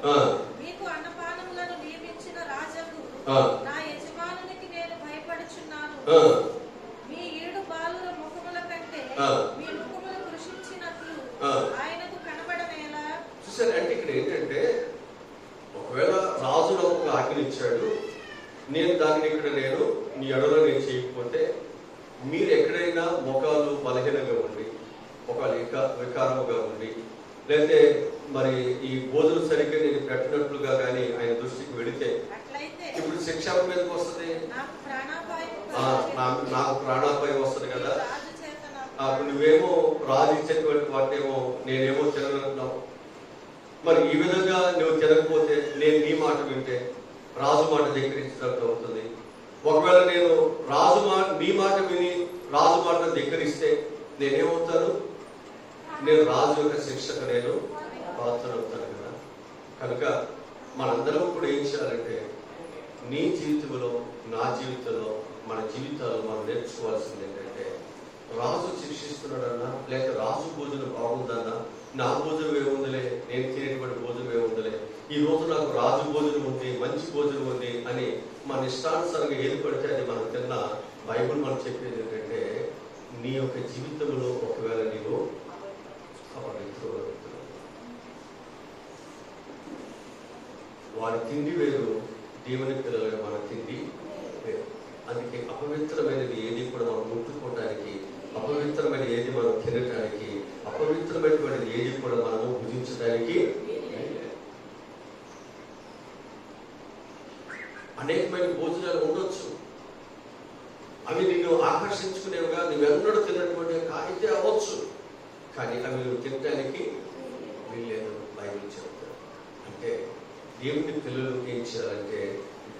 మీకు అన్నపానములను నియమించిన రాజుకు నా యజమానునికి నేను భయపడుచున్నాను. మీ ఈడు బాలుర ముఖముల కంటే మీ ముఖములు కృషించినట్లు ఆయనకు కనబడనేలా. చూసారు అంటే ఇక్కడ ఏంటంటే, ఒకవేళ రాజు నాకు ఒక ఆజ్ఞ ఇచ్చాడు, నేను దాన్ని ఇక్కడ మీ ఎడలో నేను చేయకపోతే, మీరు ఎక్కడైనా ముఖాలు బలహీనంగా ఉండి, ముఖాలు ఇంకా వికారముగా ఉండి, లేకపోతే మరి ఈ భోజనం సరిగ్గా నేను పెట్టినట్లుగా కానీ ఆయన దృష్టికి వెళితే ఇప్పుడు శిక్ష మీదకి వస్తుంది, నాకు ప్రాణాపాయం వస్తుంది కదా. అప్పుడు నువ్వేమో రాజు ఇచ్చేటువంటి వాటినేమో నేనేమో తినగలుగుతున్నావు. మరి ఈ విధంగా నువ్వు తినకపోతే నేను నీ మాట వింటే రాజు మాట ధిక్కరించినట్టు అవుతుంది. ఒకవేళ నేను నీ మాట విని రాజు మాట ధిక్కరిస్తే నేనేమవుతాను? నేను రాజు యొక్క శిక్షకు నేను పాత్రనవుతాను కదా. కనుక మనందరం కూడా ఏం చేయాలంటే, నీ జీవితంలో నా జీవితంలో మన జీవితాల్లో మనం నేర్చుకోవాల్సింది ఏంటంటే, రాజు శిక్షిస్తున్నాడన్నా లేక రాజు భోజనం బాగుందన్నా నా భోజనం ఏముందిలే, నేను తినేటువంటి భోజనం ఏముందిలే, ఈ రోజు నాకు రాజు భోజనం ఉంది, మంచి భోజనం ఉంది అని మన ఇష్టానుసారంగా ఏది పడితే అది మనం తిన్న బైబుల్ మనం చెప్పేది ఏంటంటే, నీ యొక్క జీవితంలో ఒకవేళ నీవు అపవిత్రుడు, వారి తిండి వేరు, దేవుని పిల్లలుగా మన తిండి వేరు. అందుకే అపవిత్రమైనది ఏది కూడా మనం ముట్టుకోవడానికి, అపవిత్రమైన ఏది మనం తినడానికి, అపవిత్రమైనటువంటిది ఏది కూడా మనము భుజించడానికి అనేకమైన భోజనాలు ఉండొచ్చు. అవి నిన్ను ఆకర్షించుకునేవిగా నువ్వెన్నడూ తిన్నటువంటి అయితే అవ్వచ్చు, కానీ అవి నువ్వు తినడానికి వీల్లేదు బైబిల్ చెప్తారు. అంటే దేవుని పిల్లలు ఏం చేయాలంటే,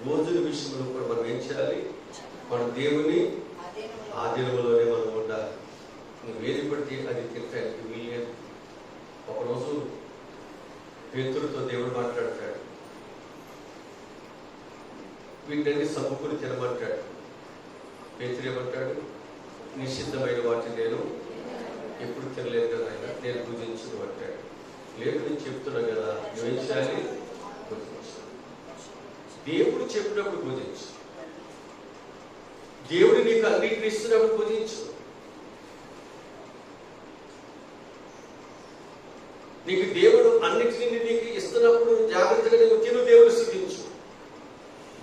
భోజన విషయంలో కూడా మనం ఏం చేయాలి? మన దేవుని ఆధీనంలోనే మనం ఉండాలి. నువ్వు ఏది పడితే అది తినడానికి వీల్లేదు. ఒకరోజు పేతురుతో దేవుడు మాట్లాడతాడు, వీటిని సబ్బుకుని తినమంటాడు. పేతురు ఏమంటాడు? నిషిద్ధమైన వాటిని నేను ఎప్పుడు తినలేదు కదా ఆయన, నేను పూజించను అంటాడు. లేదు నేను చెప్తున్నా కదా, నువ్వేం చేయాలి? పూజించు. దేవుడు చెప్పినప్పుడు పూజించు. దేవుడు నీకు అన్నిటిని ఇస్తున్నప్పుడు పూజించు. నీకు దేవుడు అన్నిటిని నీకు ఇస్తున్నప్పుడు జాగ్రత్తగా నువ్వు తిను, దేవుడు స్తుతించు.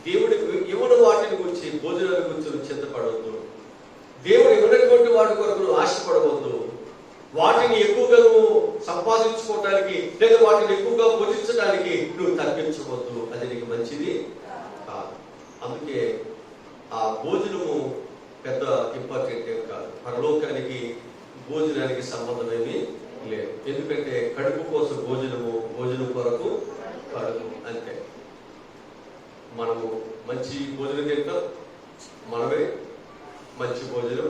దేవుడికి ఇవ్వని వాటిని గురించి, భోజనాల గురించి నువ్వు చింతపడవద్దు. దేవుడు ఇవ్వనటువంటి వాటి కొరకు నువ్వు ఆశపడవద్దు. వాటిని ఎక్కువగా నువ్వు సంపాదించుకోవడానికి లేదా వాటిని ఎక్కువగా భుజించడానికి నువ్వు తగ్గించవద్దు. అది నీకు మంచిది కాదు. అందుకే ఆ భోజనము పెద్ద ఇంపార్టెంట్ ఏం కాదు. పరలోకానికి భోజనానికి సంబంధమేమీ లేదు. ఎందుకంటే కడుపు కోసం భోజనము, భోజనం కొరకు కడుపు, అంతే. మనము మంచి భోజనం తింటాం, మనమే మంచి భోజనం,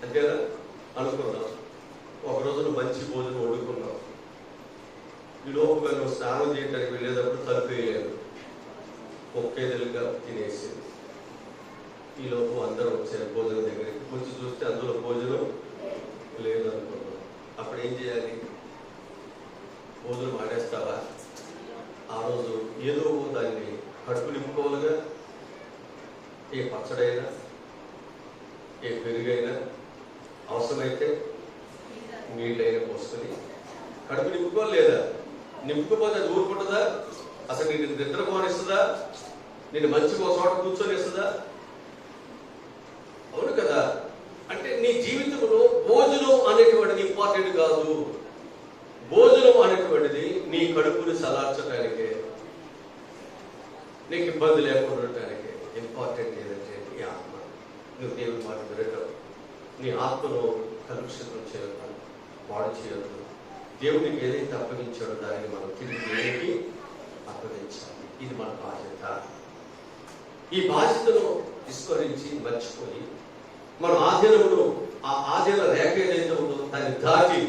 అంతేనా? అనుకున్నాం. ఒకరోజు నువ్వు మంచి భోజనం వండుకున్నావు, ఈ లోపుగా నువ్వు స్నానం చేయడానికి వెళ్ళేటప్పుడు తలుపేయలేదు, ఒక్కేదలుగా తినేసింది. ఈ లోపు అందరూ వచ్చారు భోజనం దగ్గరికి. కొంచెం చూస్తే అందులో భోజనం లేదనుకున్నాం. అప్పుడు ఏం చేయాలి? భోజనం ఆడేస్తావా? ఆ రోజు ఏదో దాన్ని కడుపు నింపుకోవాలిగా. ఏ పచ్చడైనా, ఏ పెరుగైనా, అవసరమైతే నీళ్ళైనా పోసుకొని కడుపు నింపుకోవాలి. లేదా నింపుకోపోతే అది ఊరుకుంటుందా? అసలు నేను నిద్ర పోనిస్తుందా? నేను మంచి ఒక చోట కూర్చొని ఇస్తుందా? అవును కదా. అంటే ఇంపార్టెంట్ కాదు. భోజనం అనేటువంటిది నీ కడుపుని చలార్చడానికే, నీకు ఇబ్బంది లేకుండా ఉండటానికే. ఇంపార్టెంట్ ఏదంటే నీ ఆత్మ. నువ్వు దేవుని మాట వినటం, నీ ఆత్మను కలుషితం చేయడం, పాడు చేయడం. దేవునికి ఏదైతే అప్పగించాడో దానిని మనం తిరిగి దేవునికి అప్పగించాలి. ఇది మన బాధ్యత. ఈ బాధ్యతను విస్మరించి మర్చిపోయి మన ఆధీనమును, ఆ ఆధీన రేఖ ఏదైతే ఉందో దాన్ని దాటి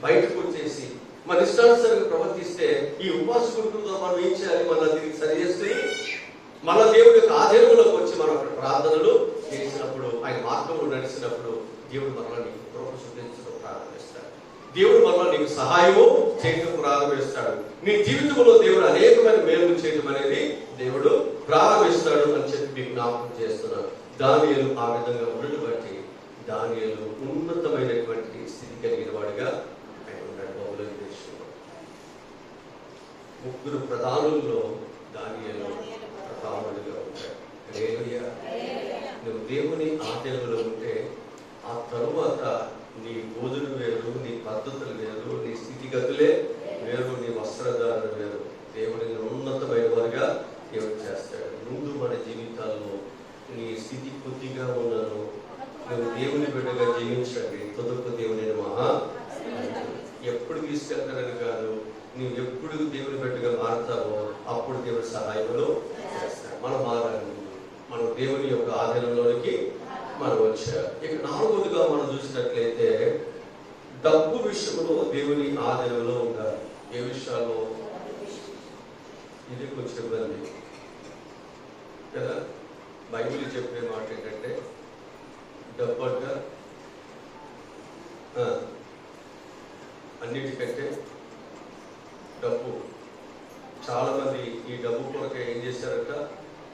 బయటకు వచ్చేసి మన ఇష్టానుసారంగా ప్రవర్తిస్తే ఈ ఉపవాస కుటుంబంతో మనం ఏం చేయాలి? మన తిరిగి సరి చేసుకుని మన దేవుడి యొక్క ఆధీనంలోకి వచ్చి మనం ప్రార్థనలు చేసినప్పుడు, ఆయన మార్గంలో నడిచినప్పుడు దేవుడు మనల్ని నీకు కృప చూపించడం ప్రారంభిస్తాడు. దేవుడు మనల్ని నీకు సహాయము చేయడం ప్రారంభిస్తాడు. నీ జీవితంలో దేవుడు అనేకమైన మేలు చేయడం అనేది దేవుడు ప్రారంభిస్తాడు అని చెప్పి మీకు జ్ఞాపకం చేస్తున్నాను. దానియేలు ఆ విధంగా ఉండడం బట్టి దానియేలు ఉన్నతమైనటువంటి స్థితి కలిగిన వాడిగా ఆయన ఉన్నాడు. బబులోను దేశంలో 3 ప్రధానుల్లో దానియేలు ప్రధానుడిగా ఉంటాడు. హల్లెలూయా. నువ్వు దేవుని ఆధీనంలో ఉంటే ఆ తరువాత నీ బోధన వేరు, నీ పద్ధతులు వేరు, నీ స్థితిగతులే వేరు, నీ వస్త్రధారణ వేరు. దేవుడిని ఉన్నతమైన వారిగా దేవుడు చేస్తాడు. ముందు మన జీవితాల్లో నీ స్థితి కొద్దిగా ఉన్నాను, నువ్వు దేవుని బిడ్డగా జీవించండి. తొదకు దేవుని మహా ఎప్పుడు తీసుకెళ్తాడని కాదు, నువ్వు ఎప్పుడు దేవుని బిడ్డగా మారుతావో అప్పుడు దేవుడి సహాయంలో చేస్తాడు. మనం మారాలి. మనం దేవుని యొక్క ఆధీనంలోనికి మనం వచ్చారు. ఇక 4వదిగా మనం చూసినట్లయితే డబ్బు విషయంలో దేవుని ఆధీనంలో ఉండాలి. ఏ విషయాల్లో? ఇది కొంచెం ఇబ్బంది కదా. బైబిల్ చెప్పే మాట ఏంటంటే డబ్బు అంట అన్నిటికంటే డబ్బు. చాలా మంది ఈ డబ్బు కొరకు ఏం చేశారంట?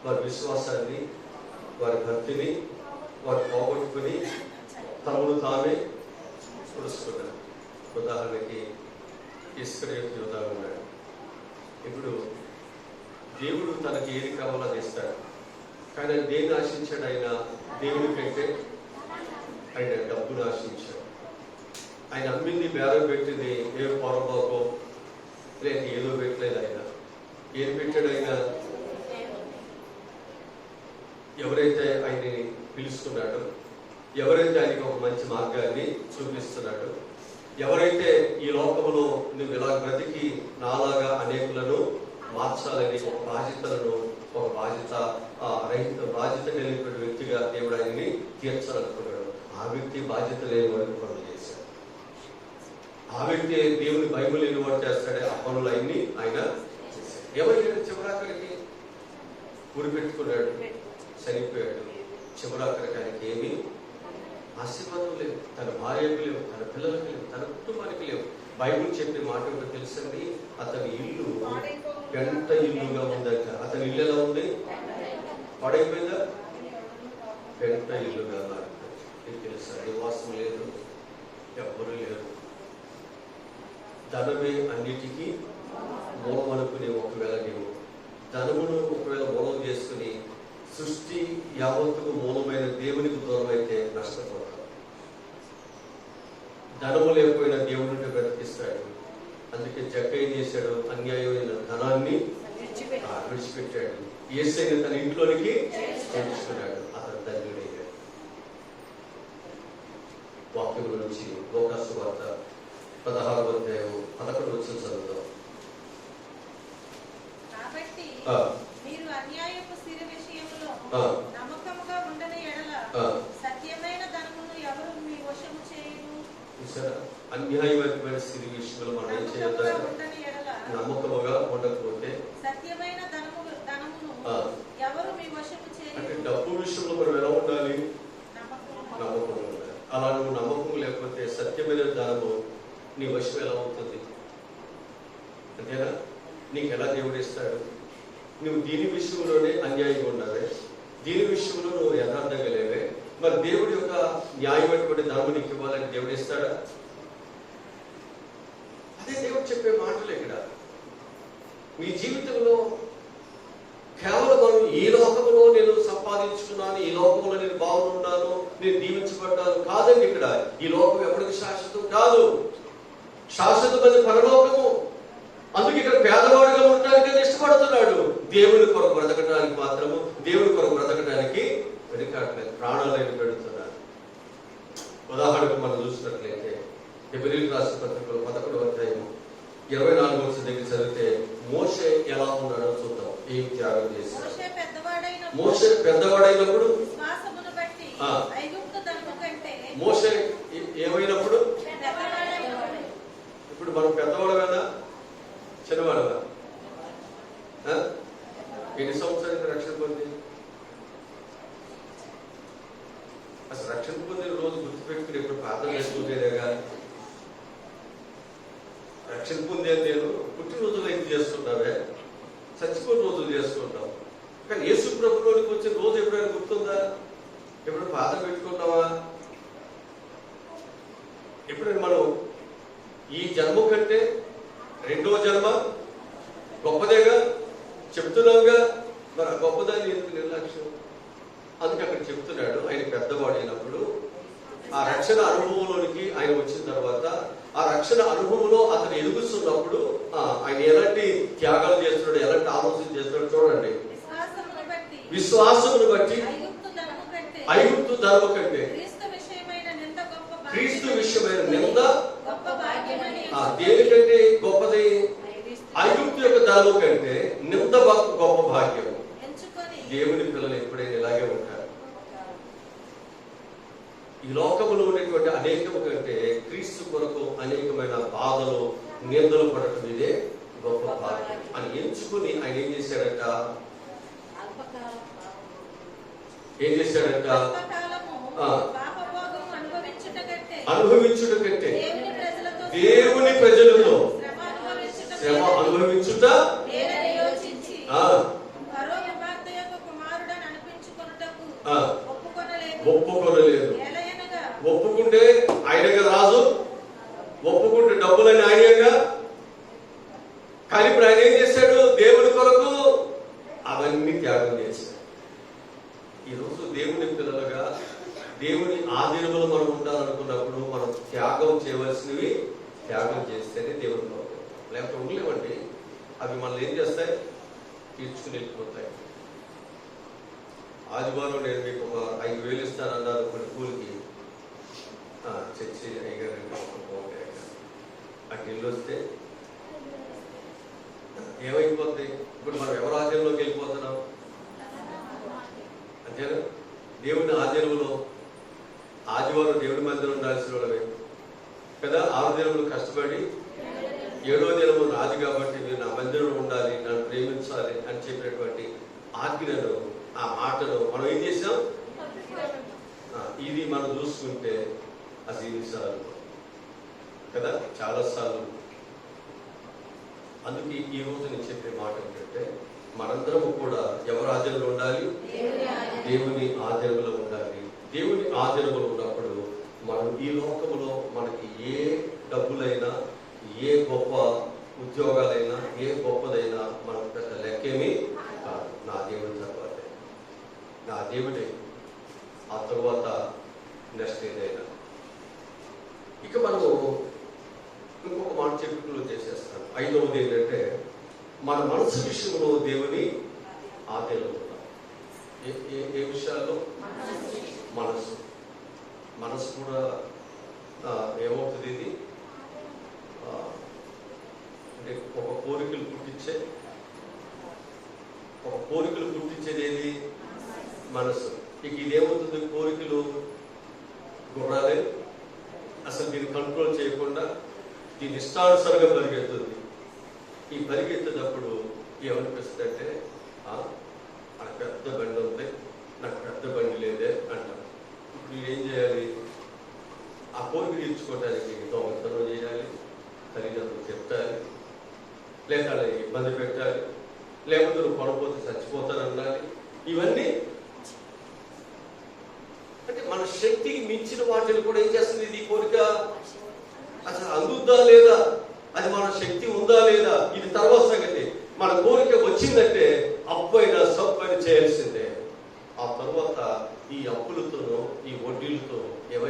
వారి విశ్వాసాన్ని, వారి భక్తిని వారు పోగొట్టుకుని తమను తామే పొడుచుకున్నారు. ఉదాహరణకి ఇస్కరియోతు యూదా ఉన్నాడు. ఇప్పుడు దేవుడు తనకి ఏది కావాలో అది ఇస్తాడు. కానీ ఆయన దేన్ని ఆశించాడు? ఆయన దేవుని కంటే ఆయన డబ్బును ఆశించాడు. ఆయన అమ్మింది, బేరం పెట్టింది ఏ పొరపాకో లేక ఏదో పెట్టలేదు. ఆయన ఏం పెట్టాడు? ఆయన ఎవరైతే ఆయన్ని పిలుస్తున్నాడో, ఎవరైతే ఆయనకి ఒక మంచి మార్గాన్ని చూపిస్తున్నాడో, ఎవరైతే ఈ లోకంలో నువ్వు ఇలా బ్రతికి నాలాగా అనేకులను మార్చాలని ఒక బాధ్యతలను, ఒక బాధ్యత కలిగినటువంటి వ్యక్తిగా దేవుడు ఆయన్ని తీర్చాలనుకున్నాడు. ఆ వ్యక్తి బాధ్యత లేని వాడిని పనులు చేశాడు. ఆ వ్యక్తి దేవుని బైబిల్ లేని వాడు చేస్తాడే ఆ పనులు ఆయన్ని ఆయన చేశాడు. ఎవరైనా చివరాఖరికి ఉరిపెట్టుకున్నాడు, చనిపోయాడు. చివరాఖరికి ఆయనకి ఏమీ ఆశీర్వాదం లేవు, తన భార్యకు లేవు, తన పిల్లలకు లేవు, తన కుటుంబానికి లేవు. బైబిల్ చెప్పే మాట ఏమిటో తెలుసండి? అతని ఇల్లు పెంట ఇల్లుగా ఉందంట. అతని ఇల్లు ఎలా ఉంది? పడైపోయిందా? పెంట ఇల్లుగా మారింది. తెలుసా? నివాసం లేదు, ఎవ్వరూ లేరు. ధనమే అన్నిటికీ మూలం అనుకునే ఒకవేళ నీవు ధనమును ఒకవేళ మూలం చేసుకుని సృష్టి యావత్తుకు మూలమైన దేవునికి దూరం అయితే నష్టపోతాడు. ధనము లేకపోయినా దేవుడిని బ్రతికిస్తాడు. అందుకే జక్క ఏం చేశాడు? అన్యాయమైన ధనాన్ని విడిచిపెట్టాడు. యేసయ్యను తన ఇంట్లోనికి చేర్చుకున్నాడు. అతను ధన్యుడయ్యాడు. వాక్యం నుంచి లోకాసు వార్త 16వ అధ్యాయం 11 వచ్చిన చదువుతాం. కాబట్టి మీరు అన్యాయపు స్థిర విషయంలో నమ్మకముగా ఉండని ఎడల సత్యమైన ధనమును ఎవరు మీ వశము చేయరు. అన్యాయమైన స్థితి విషయంలో మనం ఏం చేయాలి? నమ్మకముగా ఉండకపోతే సత్యమైన ధనమును ఎవరు మీ వశము చేయరు. అంటే డబ్బు విషయంలో మనం ఎలా ఉండాలి? నమ్మకం ఉండాలి. అలా నువ్వు నమ్మకం లేకపోతే సత్యమైన ధనము నీ వశం ఎలా అవుతుంది? అంతేనా? నీకు ఎలా దేవుడు ఇస్తాడు? నువ్వు దీని విషయంలోనే అన్యాయంగా ఉండాలి, దీని విషయంలో నువ్వు యథార్థంగా లేవే, మరి దేవుడి యొక్క న్యాయమైనటువంటి ధర్మం నీకు ఇవ్వాలని దేవుడు ఇస్తాడా? అదే దేవుడు చెప్పే మాటలు. ఇక్కడ మీ జీవితంలో కేవలం మనం ఈ లోకంలో నేను సంపాదించుకున్నాను, ఈ లోకంలో నేను బాగున్నాను, నేను దీవించబడ్డాను ఇష్టపడ్డాను కాదండి. ఇక్కడ ఈ లోకం ఎప్పటికీ శాశ్వతం కాదు, శాశ్వతమైన పరలోకము. అందుకే ఇక్కడ పేదవాడిగా ఉండడానికి ఇష్టపడుతున్నాడు. దేవుని కొరకు బ్రతకడానికి మాత్రము, దేవుని కొరకు బ్రతకడానికి వెనుకాడలేదు, ప్రాణాలను పెడుతున్నాడు. ఉదాహరణకు మనం చూసినట్లయితే హెబ్రీయులకు రాసిన పత్రికలో 11వ అధ్యాయం 24వ వచనం దగ్గర చదివితే మోషే ఎలా ఉన్నాడో చూద్దాం. ఏం త్యాగం చేశాడు. మోషే పెద్దవాడైనప్పుడు మోషే ఏమైనప్పుడు, ఇప్పుడు మనం పెద్దవాడమేనా చిన్నవాడమా? ఎన్ని సంవత్సరాలకి రక్షణ పొంది? అసలు రక్షణ పొందిన రోజు గుర్తుపెట్టుకుని ఎప్పుడు ప్రార్థన చేసుకుంటేనేగా. రక్షణ పొందేది నేను పుట్టినరోజులు అయితే చేసుకుంటావే, చచ్చిపోయిన రోజులు చేసుకుంటాం. కానీ యేసు ప్రభువులోనికి వచ్చిన రోజు ఎప్పుడైనా గుర్తుందా? ఎప్పుడైనా ప్రార్థన పెట్టుకుంటావా? ఎప్పుడైనా మనం ఈ జన్మ కంటే రెండో జన్మ గొప్పదేగా చెప్తున్నావుగా, మరి గొప్పదాన్ని ఎందుకు నిర్లక్ష్యం? అందుకే అక్కడ చెప్తున్నాడు, ఆయన పెద్దవాడైనప్పుడు ఆ రక్షణ అనుభవంలోనికి ఆయన వచ్చిన తర్వాత, ఆ రక్షణ అనుభవంలో అతను ఎదుగుతున్నప్పుడు ఆయన ఎలాంటి త్యాగాలు చేస్తున్నాడు, ఎలాంటి ఆలోచన చేస్తున్నాడు చూడండి. విశ్వాసమును బట్టి ఐగుప్తు ధర్మ కంటే క్రీస్తు విషయమైన నింద దేనికంటే గొప్పది? ఐగుప్తు యొక్క ధర్మం కంటే నింద గొప్ప భాగ్యం. దేవుని పిల్లలు ఎప్పుడైనా ఇలాగే ఉంటారు. ఈ లోకములో ఉన్నటువంటి అనేకము కంటే క్రీస్తు కొరకు అనేకమైన బాధలు నిందలు పడటం ఇదే గొప్ప భాగ్యం అని ఎంచుకుని ఆయన ఏం చేశాడట? అనుభవించుట కంటే దేవుని ప్రజలతో శ్రమ అనుభవించుట ఒప్పుకోలేదు. ఒప్పుకుంటే ఆయనగా రాజు, ఒప్పుకుంటే డబ్బులని ఆయనగా. కానీ ఇప్పుడు ఆయన ఏం చేశాడు? దేవుని కొరకు అవన్నీ త్యాగం చేశాడు. ఈరోజు దేవుని పిల్లలుగా దేవుని ఆధీనంలో మనం ఉండాలనుకున్నప్పుడు మనం త్యాగం చేయవలసినవి త్యాగం చేస్తేనే దేవుని కొరకు. లేకపోతే ఉండలేమండి. అవి మనల్ని ఏం చేస్తాయి? తీర్చుకుని వెళ్ళిపోతాయి. ఆదివారం నేను మీకు ఒక 5,000 ఇస్తానన్నారు కొన్ని కూలికి. చర్చి అయ్యారు అటు ఇల్లు వస్తే ఏమైపోద్ది? ఇప్పుడు మనం ఎవరి ఆధీనంలోకి వెళ్ళిపోతున్నాం? అంతేనా? దేవుని ఆధీనంలో ఆదివారం దేవుని మందిరం ఉండాల్సిన వాళ్ళమే కదా. 6 దినములు కష్టపడి 7వ దినము రాజు కాబట్టి మీరు నా మందిరం ఉండాలి, నన్ను ప్రేమించాలి అని చెప్పినటువంటి ఆజ్ఞను, ఆ మాటను మనం ఏం చేసాం? ఇది మనం చూసుకుంటే అది ఎన్నిసార్లు కదా, చాలాసార్లు. అందుకే ఈ రోజు నేను చెప్పే మాట ఏంటంటే మనందరము కూడా ఎవరి ఆధీనంలో ఉండాలి? దేవుని ఆధీనంలో ఉండాలి. దేవుని ఆధీనంలో ఉన్నప్పుడు మనం ఈ లోకంలో మనకి ఏ డబ్బులైనా, ఏ గొప్ప ఉద్యోగాలైనా, ఏ గొప్పదైనా మనకు పెద్ద లెక్కేమీ కాదు. నా దేవుడి తర్వాతే, నా దేవుడే, ఆ తరువాత నెక్స్ట్ ఏదైనా. ఇక మనము ఇంకొక మాట చెప్పుకులు చేసేస్తాను. 5వది ఏంటంటే మన మనసు విషయంలో దేవుని ఆధీనంలో ఉన్నాం. ఏ విషయాల్లో? మనసు కూడా ఏమవుతుంది? ఇది అంటే ఒక కోరికలు పుట్టించేది ఏది? మనసు. ఇక ఇదేమవుతుంది? కోరికలు గుర్రాలే. అసలు దీన్ని కంట్రోల్ చేయకుండా దీని ఇష్టానుసారంగా పరిగెత్తుంది. ఈ పరిగెత్తేటప్పుడు ఏమనిపిస్తుంది అంటే నాకు పెద్ద బండి ఉంది, నాకు పెద్ద బండి లేదే అంటారు. ఇప్పుడు ఏం చేయాలి? ఆ కోరిక తీర్చుకోవడానికి దొంగతనం చేయాలి, తల్లిదండ్రులు చెప్తారు, లేక ఇబ్బంది పెట్టాలి, లేకపోతే నువ్వు పడిపోతే చచ్చిపోతానన్నాలి. ఇవన్నీ అంటే మన శక్తికి మించిన వాటిని కూడా ఏం చేస్తుంది ఇది కోరిక? అసలు అందుద్దా లేదా, అది మన శక్తి ఉందా లేదా, ఇది తర్వాత సంగతి. మన కోరిక వచ్చిందంటే అప్పైనా సప్పైనా చేయాల్సిందే. ఆ తర్వాత ఈ అప్పులతోనూ ఈ వడ్డీలతో ఏమైనా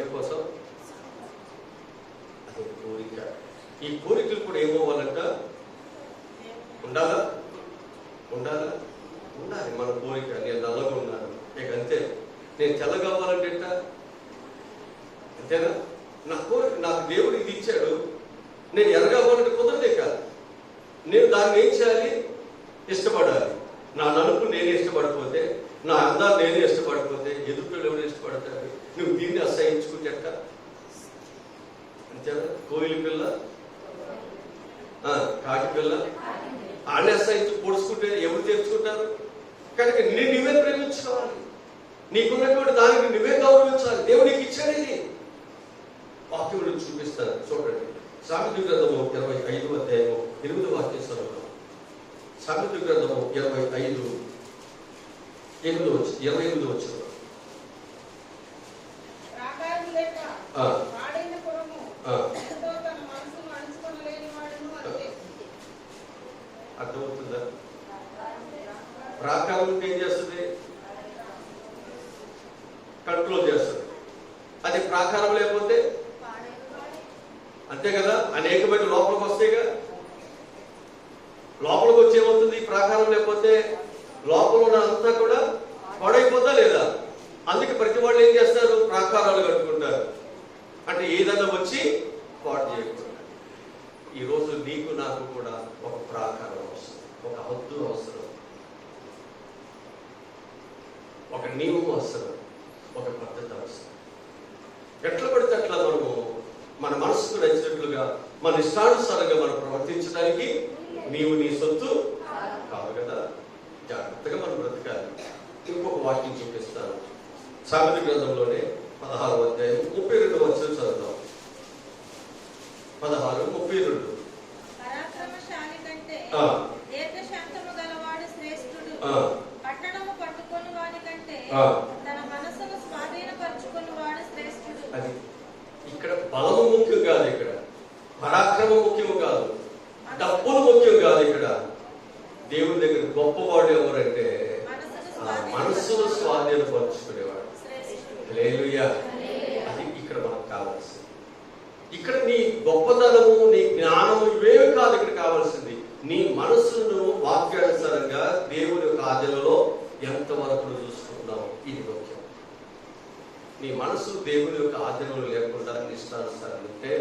ఈ కోరికలు కూడా ఏమవ్వాలంట? ఉండాలా? ఉండాలా? ఉండాలి. మన కోరిక నేను నల్లగా ఉన్నాను, ఇక అంతే. నేను తెల్లగా అవ్వాలంటే ఎట్ట? అంతేనా? నా కోరిక, నాకు దేవుడు ఇది ఇచ్చాడు, నేను ఎర్రగా అవ్వాలంటే కుదరదే కాదు. నేను దాన్ని ఏం చేయాలి? ఇష్టపడాలి. నా నలుపు నేనే ఇష్టపడిపోతే, నా అందాలు నేనే ఇష్టపడిపోతే ఎదుటి ఎవరు ఇష్టపడతారు? నువ్వు దీన్ని అసహించుకుంటే ఎట్ట? అంతేనా? కోయిల పిల్ల, కాకి పిల్ల ఆడనే అసహించు పొడుచుకుంటే ఎవరు తెచ్చుకుంటారు? కనుక నువ్వే ప్రేమించుకోవాలి. నీకున్నటువంటి దానికి నువ్వే గౌరవించాలి. దేవుడికి ఇచ్చాడేది. వాక్యం చూపిస్తాను, చూడండి. సామెతల గ్రంథము 25వ అధ్యాయము 8వ వాక్యం చదువుతాం. సామెతల గ్రంథము 28వ వచనం. అర్థమవుతుందా? ప్రాకారం ఏం చేస్తుంది? కంట్రోల్ చేస్తుంది. అది ప్రాకారం లేకపోతే అంతే కదా, అనేకమైన లోపలికి వస్తాయిగా. లోపలికి వచ్చేమవుతుంది? ప్రాకారం లేకపోతే లోపల ఉన్న అంతా కూడా పాడైపోతా లేదా? అందుకే ప్రతి వాళ్ళు ఏం చేస్తారు? ప్రాకారాలు కట్టుకుంటారు. అంటే ఏదైనా వచ్చి పాడు చేయకూడదు. ఈరోజు నీకు నాకు కూడా ఒక ప్రాకారం అవసరం, ఒక హద్దు అవసరం, ఒక నియమం అవసరం, ఒక పద్ధతి అవసరం. ఎట్లా పడితే అట్లా మనము మన మనసుకు నచ్చినట్లుగా మన ఇష్టానుసారంగా మనం ప్రవర్తించడానికి నీవు నీ సొత్తు కాదు కదా. జాగ్రత్తగా మనం బ్రతకాలి. ఇంకొక వాక్యం చూపిస్తాను. సామెతల గ్రంథంలోనే 16వ అధ్యాయం 32వ వచనం చదువుతాం. 16:32. పరాక్రమశాలి కంటే దీర్ఘశాంతము గలవాడు శ్రేష్ఠుడు. పట్టణము పట్టుకొని వాడి కంటే తన మనసును స్వాధీనపరచుకొని వాడు శ్రేష్ఠుడు. అది ఇక్కడ బలము ముఖ్యం కాదు, ఇక్కడ పరాక్రమం ముఖ్యం కాదు, డబ్బులు ముఖ్యం కాదు. ఇక్కడ దేవుని దగ్గర గొప్పవాడు ఎవరంటే మనస్సును స్వాధీనపరచుకునేవాడు. హల్లెలూయా. అది ఇక్కడ మనకు కావాల్సింది. ఇక్కడ నీ గొప్పతనము, నీ జ్ఞానము ఇవేవి కాదు ఇక్కడ కావాల్సింది. నీ మనస్సును వాక్యానుసారంగా దేవుని యొక్క ఆజ్ఞలలో ఎంతవరకు చూసుకుంటున్నావు, ఇది ముఖ్యం. నీ మనసు దేవుని యొక్క ఆజ్ఞలు లేకుండా ఇష్టానుసారం ఉంటే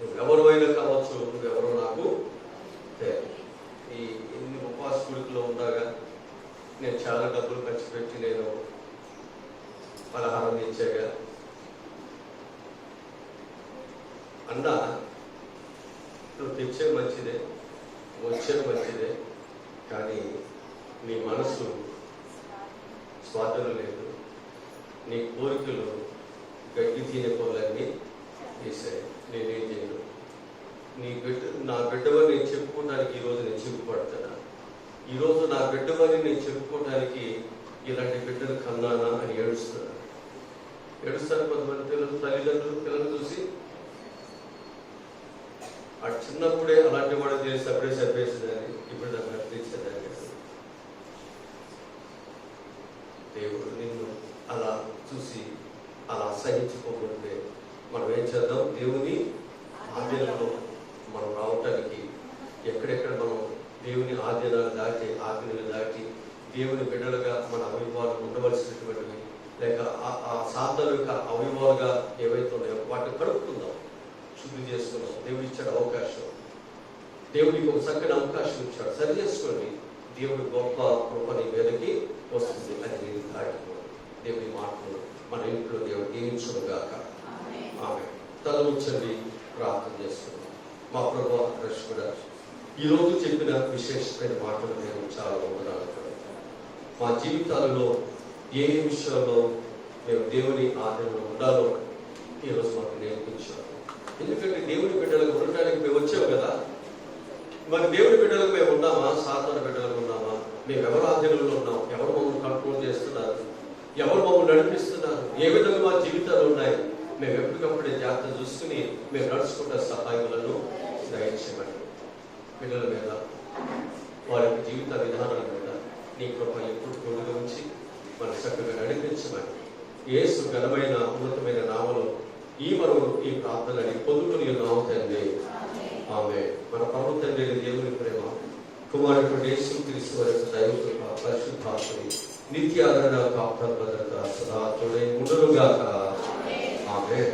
నువ్వెవరు అయినా కావచ్చు, నువ్వెవరో నాకు ఈ ఎన్ని ఉపవాస కూడికలో ఉండగా నేను చాలా డబ్బులు ఖర్చు పెట్టి నేను పలహారం ఇచ్చాగా అన్నా, నువ్వు తెచ్చే మంచిదే, వచ్చే మంచిదే, కానీ నీ మనసు స్వాతంత్రం లేదు. నీ కోరికలు గడ్డి తినే పనులన్నీ తీసాయి. నేనేం చేయను. నా బిడ్డవని నేను చెప్పుకోవడానికి ఈరోజు నేను సిగ్గుపడతాను. ఈరోజు నా బిడ్డవని నేను చెప్పుకోవడానికి ఇలాంటి బిడ్డలు కన్నానా అని ఏడుస్తాను. కొంతమంది తల్లిదండ్రులు పిల్లలు చూసి ఆ చిన్నప్పుడే అలాంటి వాడు చేసి అప్పుడే చంపేసేదాన్ని, ఇప్పుడు దాన్ని అర్థించేదాన్ని. దేవుడు నిన్ను అలా చూసి అలా అసహించుకోకుంటే మనం ఏం చేద్దాం? దేవుని ఆజ్ఞలలో మనం రావటానికి ఎక్కడెక్కడ మనం దేవుని ఆజ్ఞలు దాటి, ఆజ్ఞలు దాటి దేవుని బిడ్డలుగా మన అవయవాలు ఉండవలసినటువంటివి, లేక ఆ సాధన యొక్క అవయవాలుగా ఏవైతే ఉన్నాయో వాటిని కడుపుకుందాం, శుద్ధి చేసుకుందాం. దేవుడు ఇచ్చాడు అవకాశం, దేవుడికి ఒక చక్కని అవకాశం ఇచ్చాడు. సరి చేసుకోండి. దేవుడి గొప్ప కృపని మీదకి వస్తుంది. అది నేను దాటిపోదు. దేవుడి మాటలు మన ఇంట్లో దేవుడు దీవించుగాక. ఆమె తల ఉంచండి, ప్రార్థన చేసుకుందాం. మా ప్రభువా రక్షకుడా, ఈరోజు చెప్పిన విశేషమైన మాటలు నేను చాలా వందనాలు. మా జీవితాలలో ఏ విషయంలో మేము దేవుని ఆజ్ఞలో ఉండాలో ఈరోజు మాకు నేర్పించాము. ఎందుకంటే దేవుని బిడ్డలకు ఉండటానికి మేము వచ్చాము కదా. మరి దేవుని బిడ్డలకు మేము ఉన్నామా? సాధారణ బిడ్డలకు ఉన్నామా? మేము ఎవరు ఆజ్ఞలలో ఉన్నాం? ఎవరు మమ్మల్ని కంట్రోల్ చేస్తున్నారు? ఎవరు మమ్మల్ని నడిపిస్తున్నారు? ఏ విధంగా మా జీవితాలు ఉన్నాయి? మేము ఎప్పటికప్పుడే జాగ్రత్త చూసుకుని మేము నడుచుకుంటే సహాయములను దయచేయమని, పిల్లల మీద, వారి యొక్క జీవిత విధానాల మీద నీ కృప ఎప్పుడు తోడుగా ఉంచి మన చక్కగా నడిపించమని యేసు ఘనమైన ఉన్నతమైన నామలో ఈ ప్రార్థనని పొందుకుని నామ తండ్రి. కుమారుడు యేసుక్రీస్తు వారి యొక్క దైవ కృప, పరిశుద్ధాత్మని నిత్య ఆదరణ, కాపుదల, భద్రత సదా తోడై ఉండునుగాక. ఆమేన్.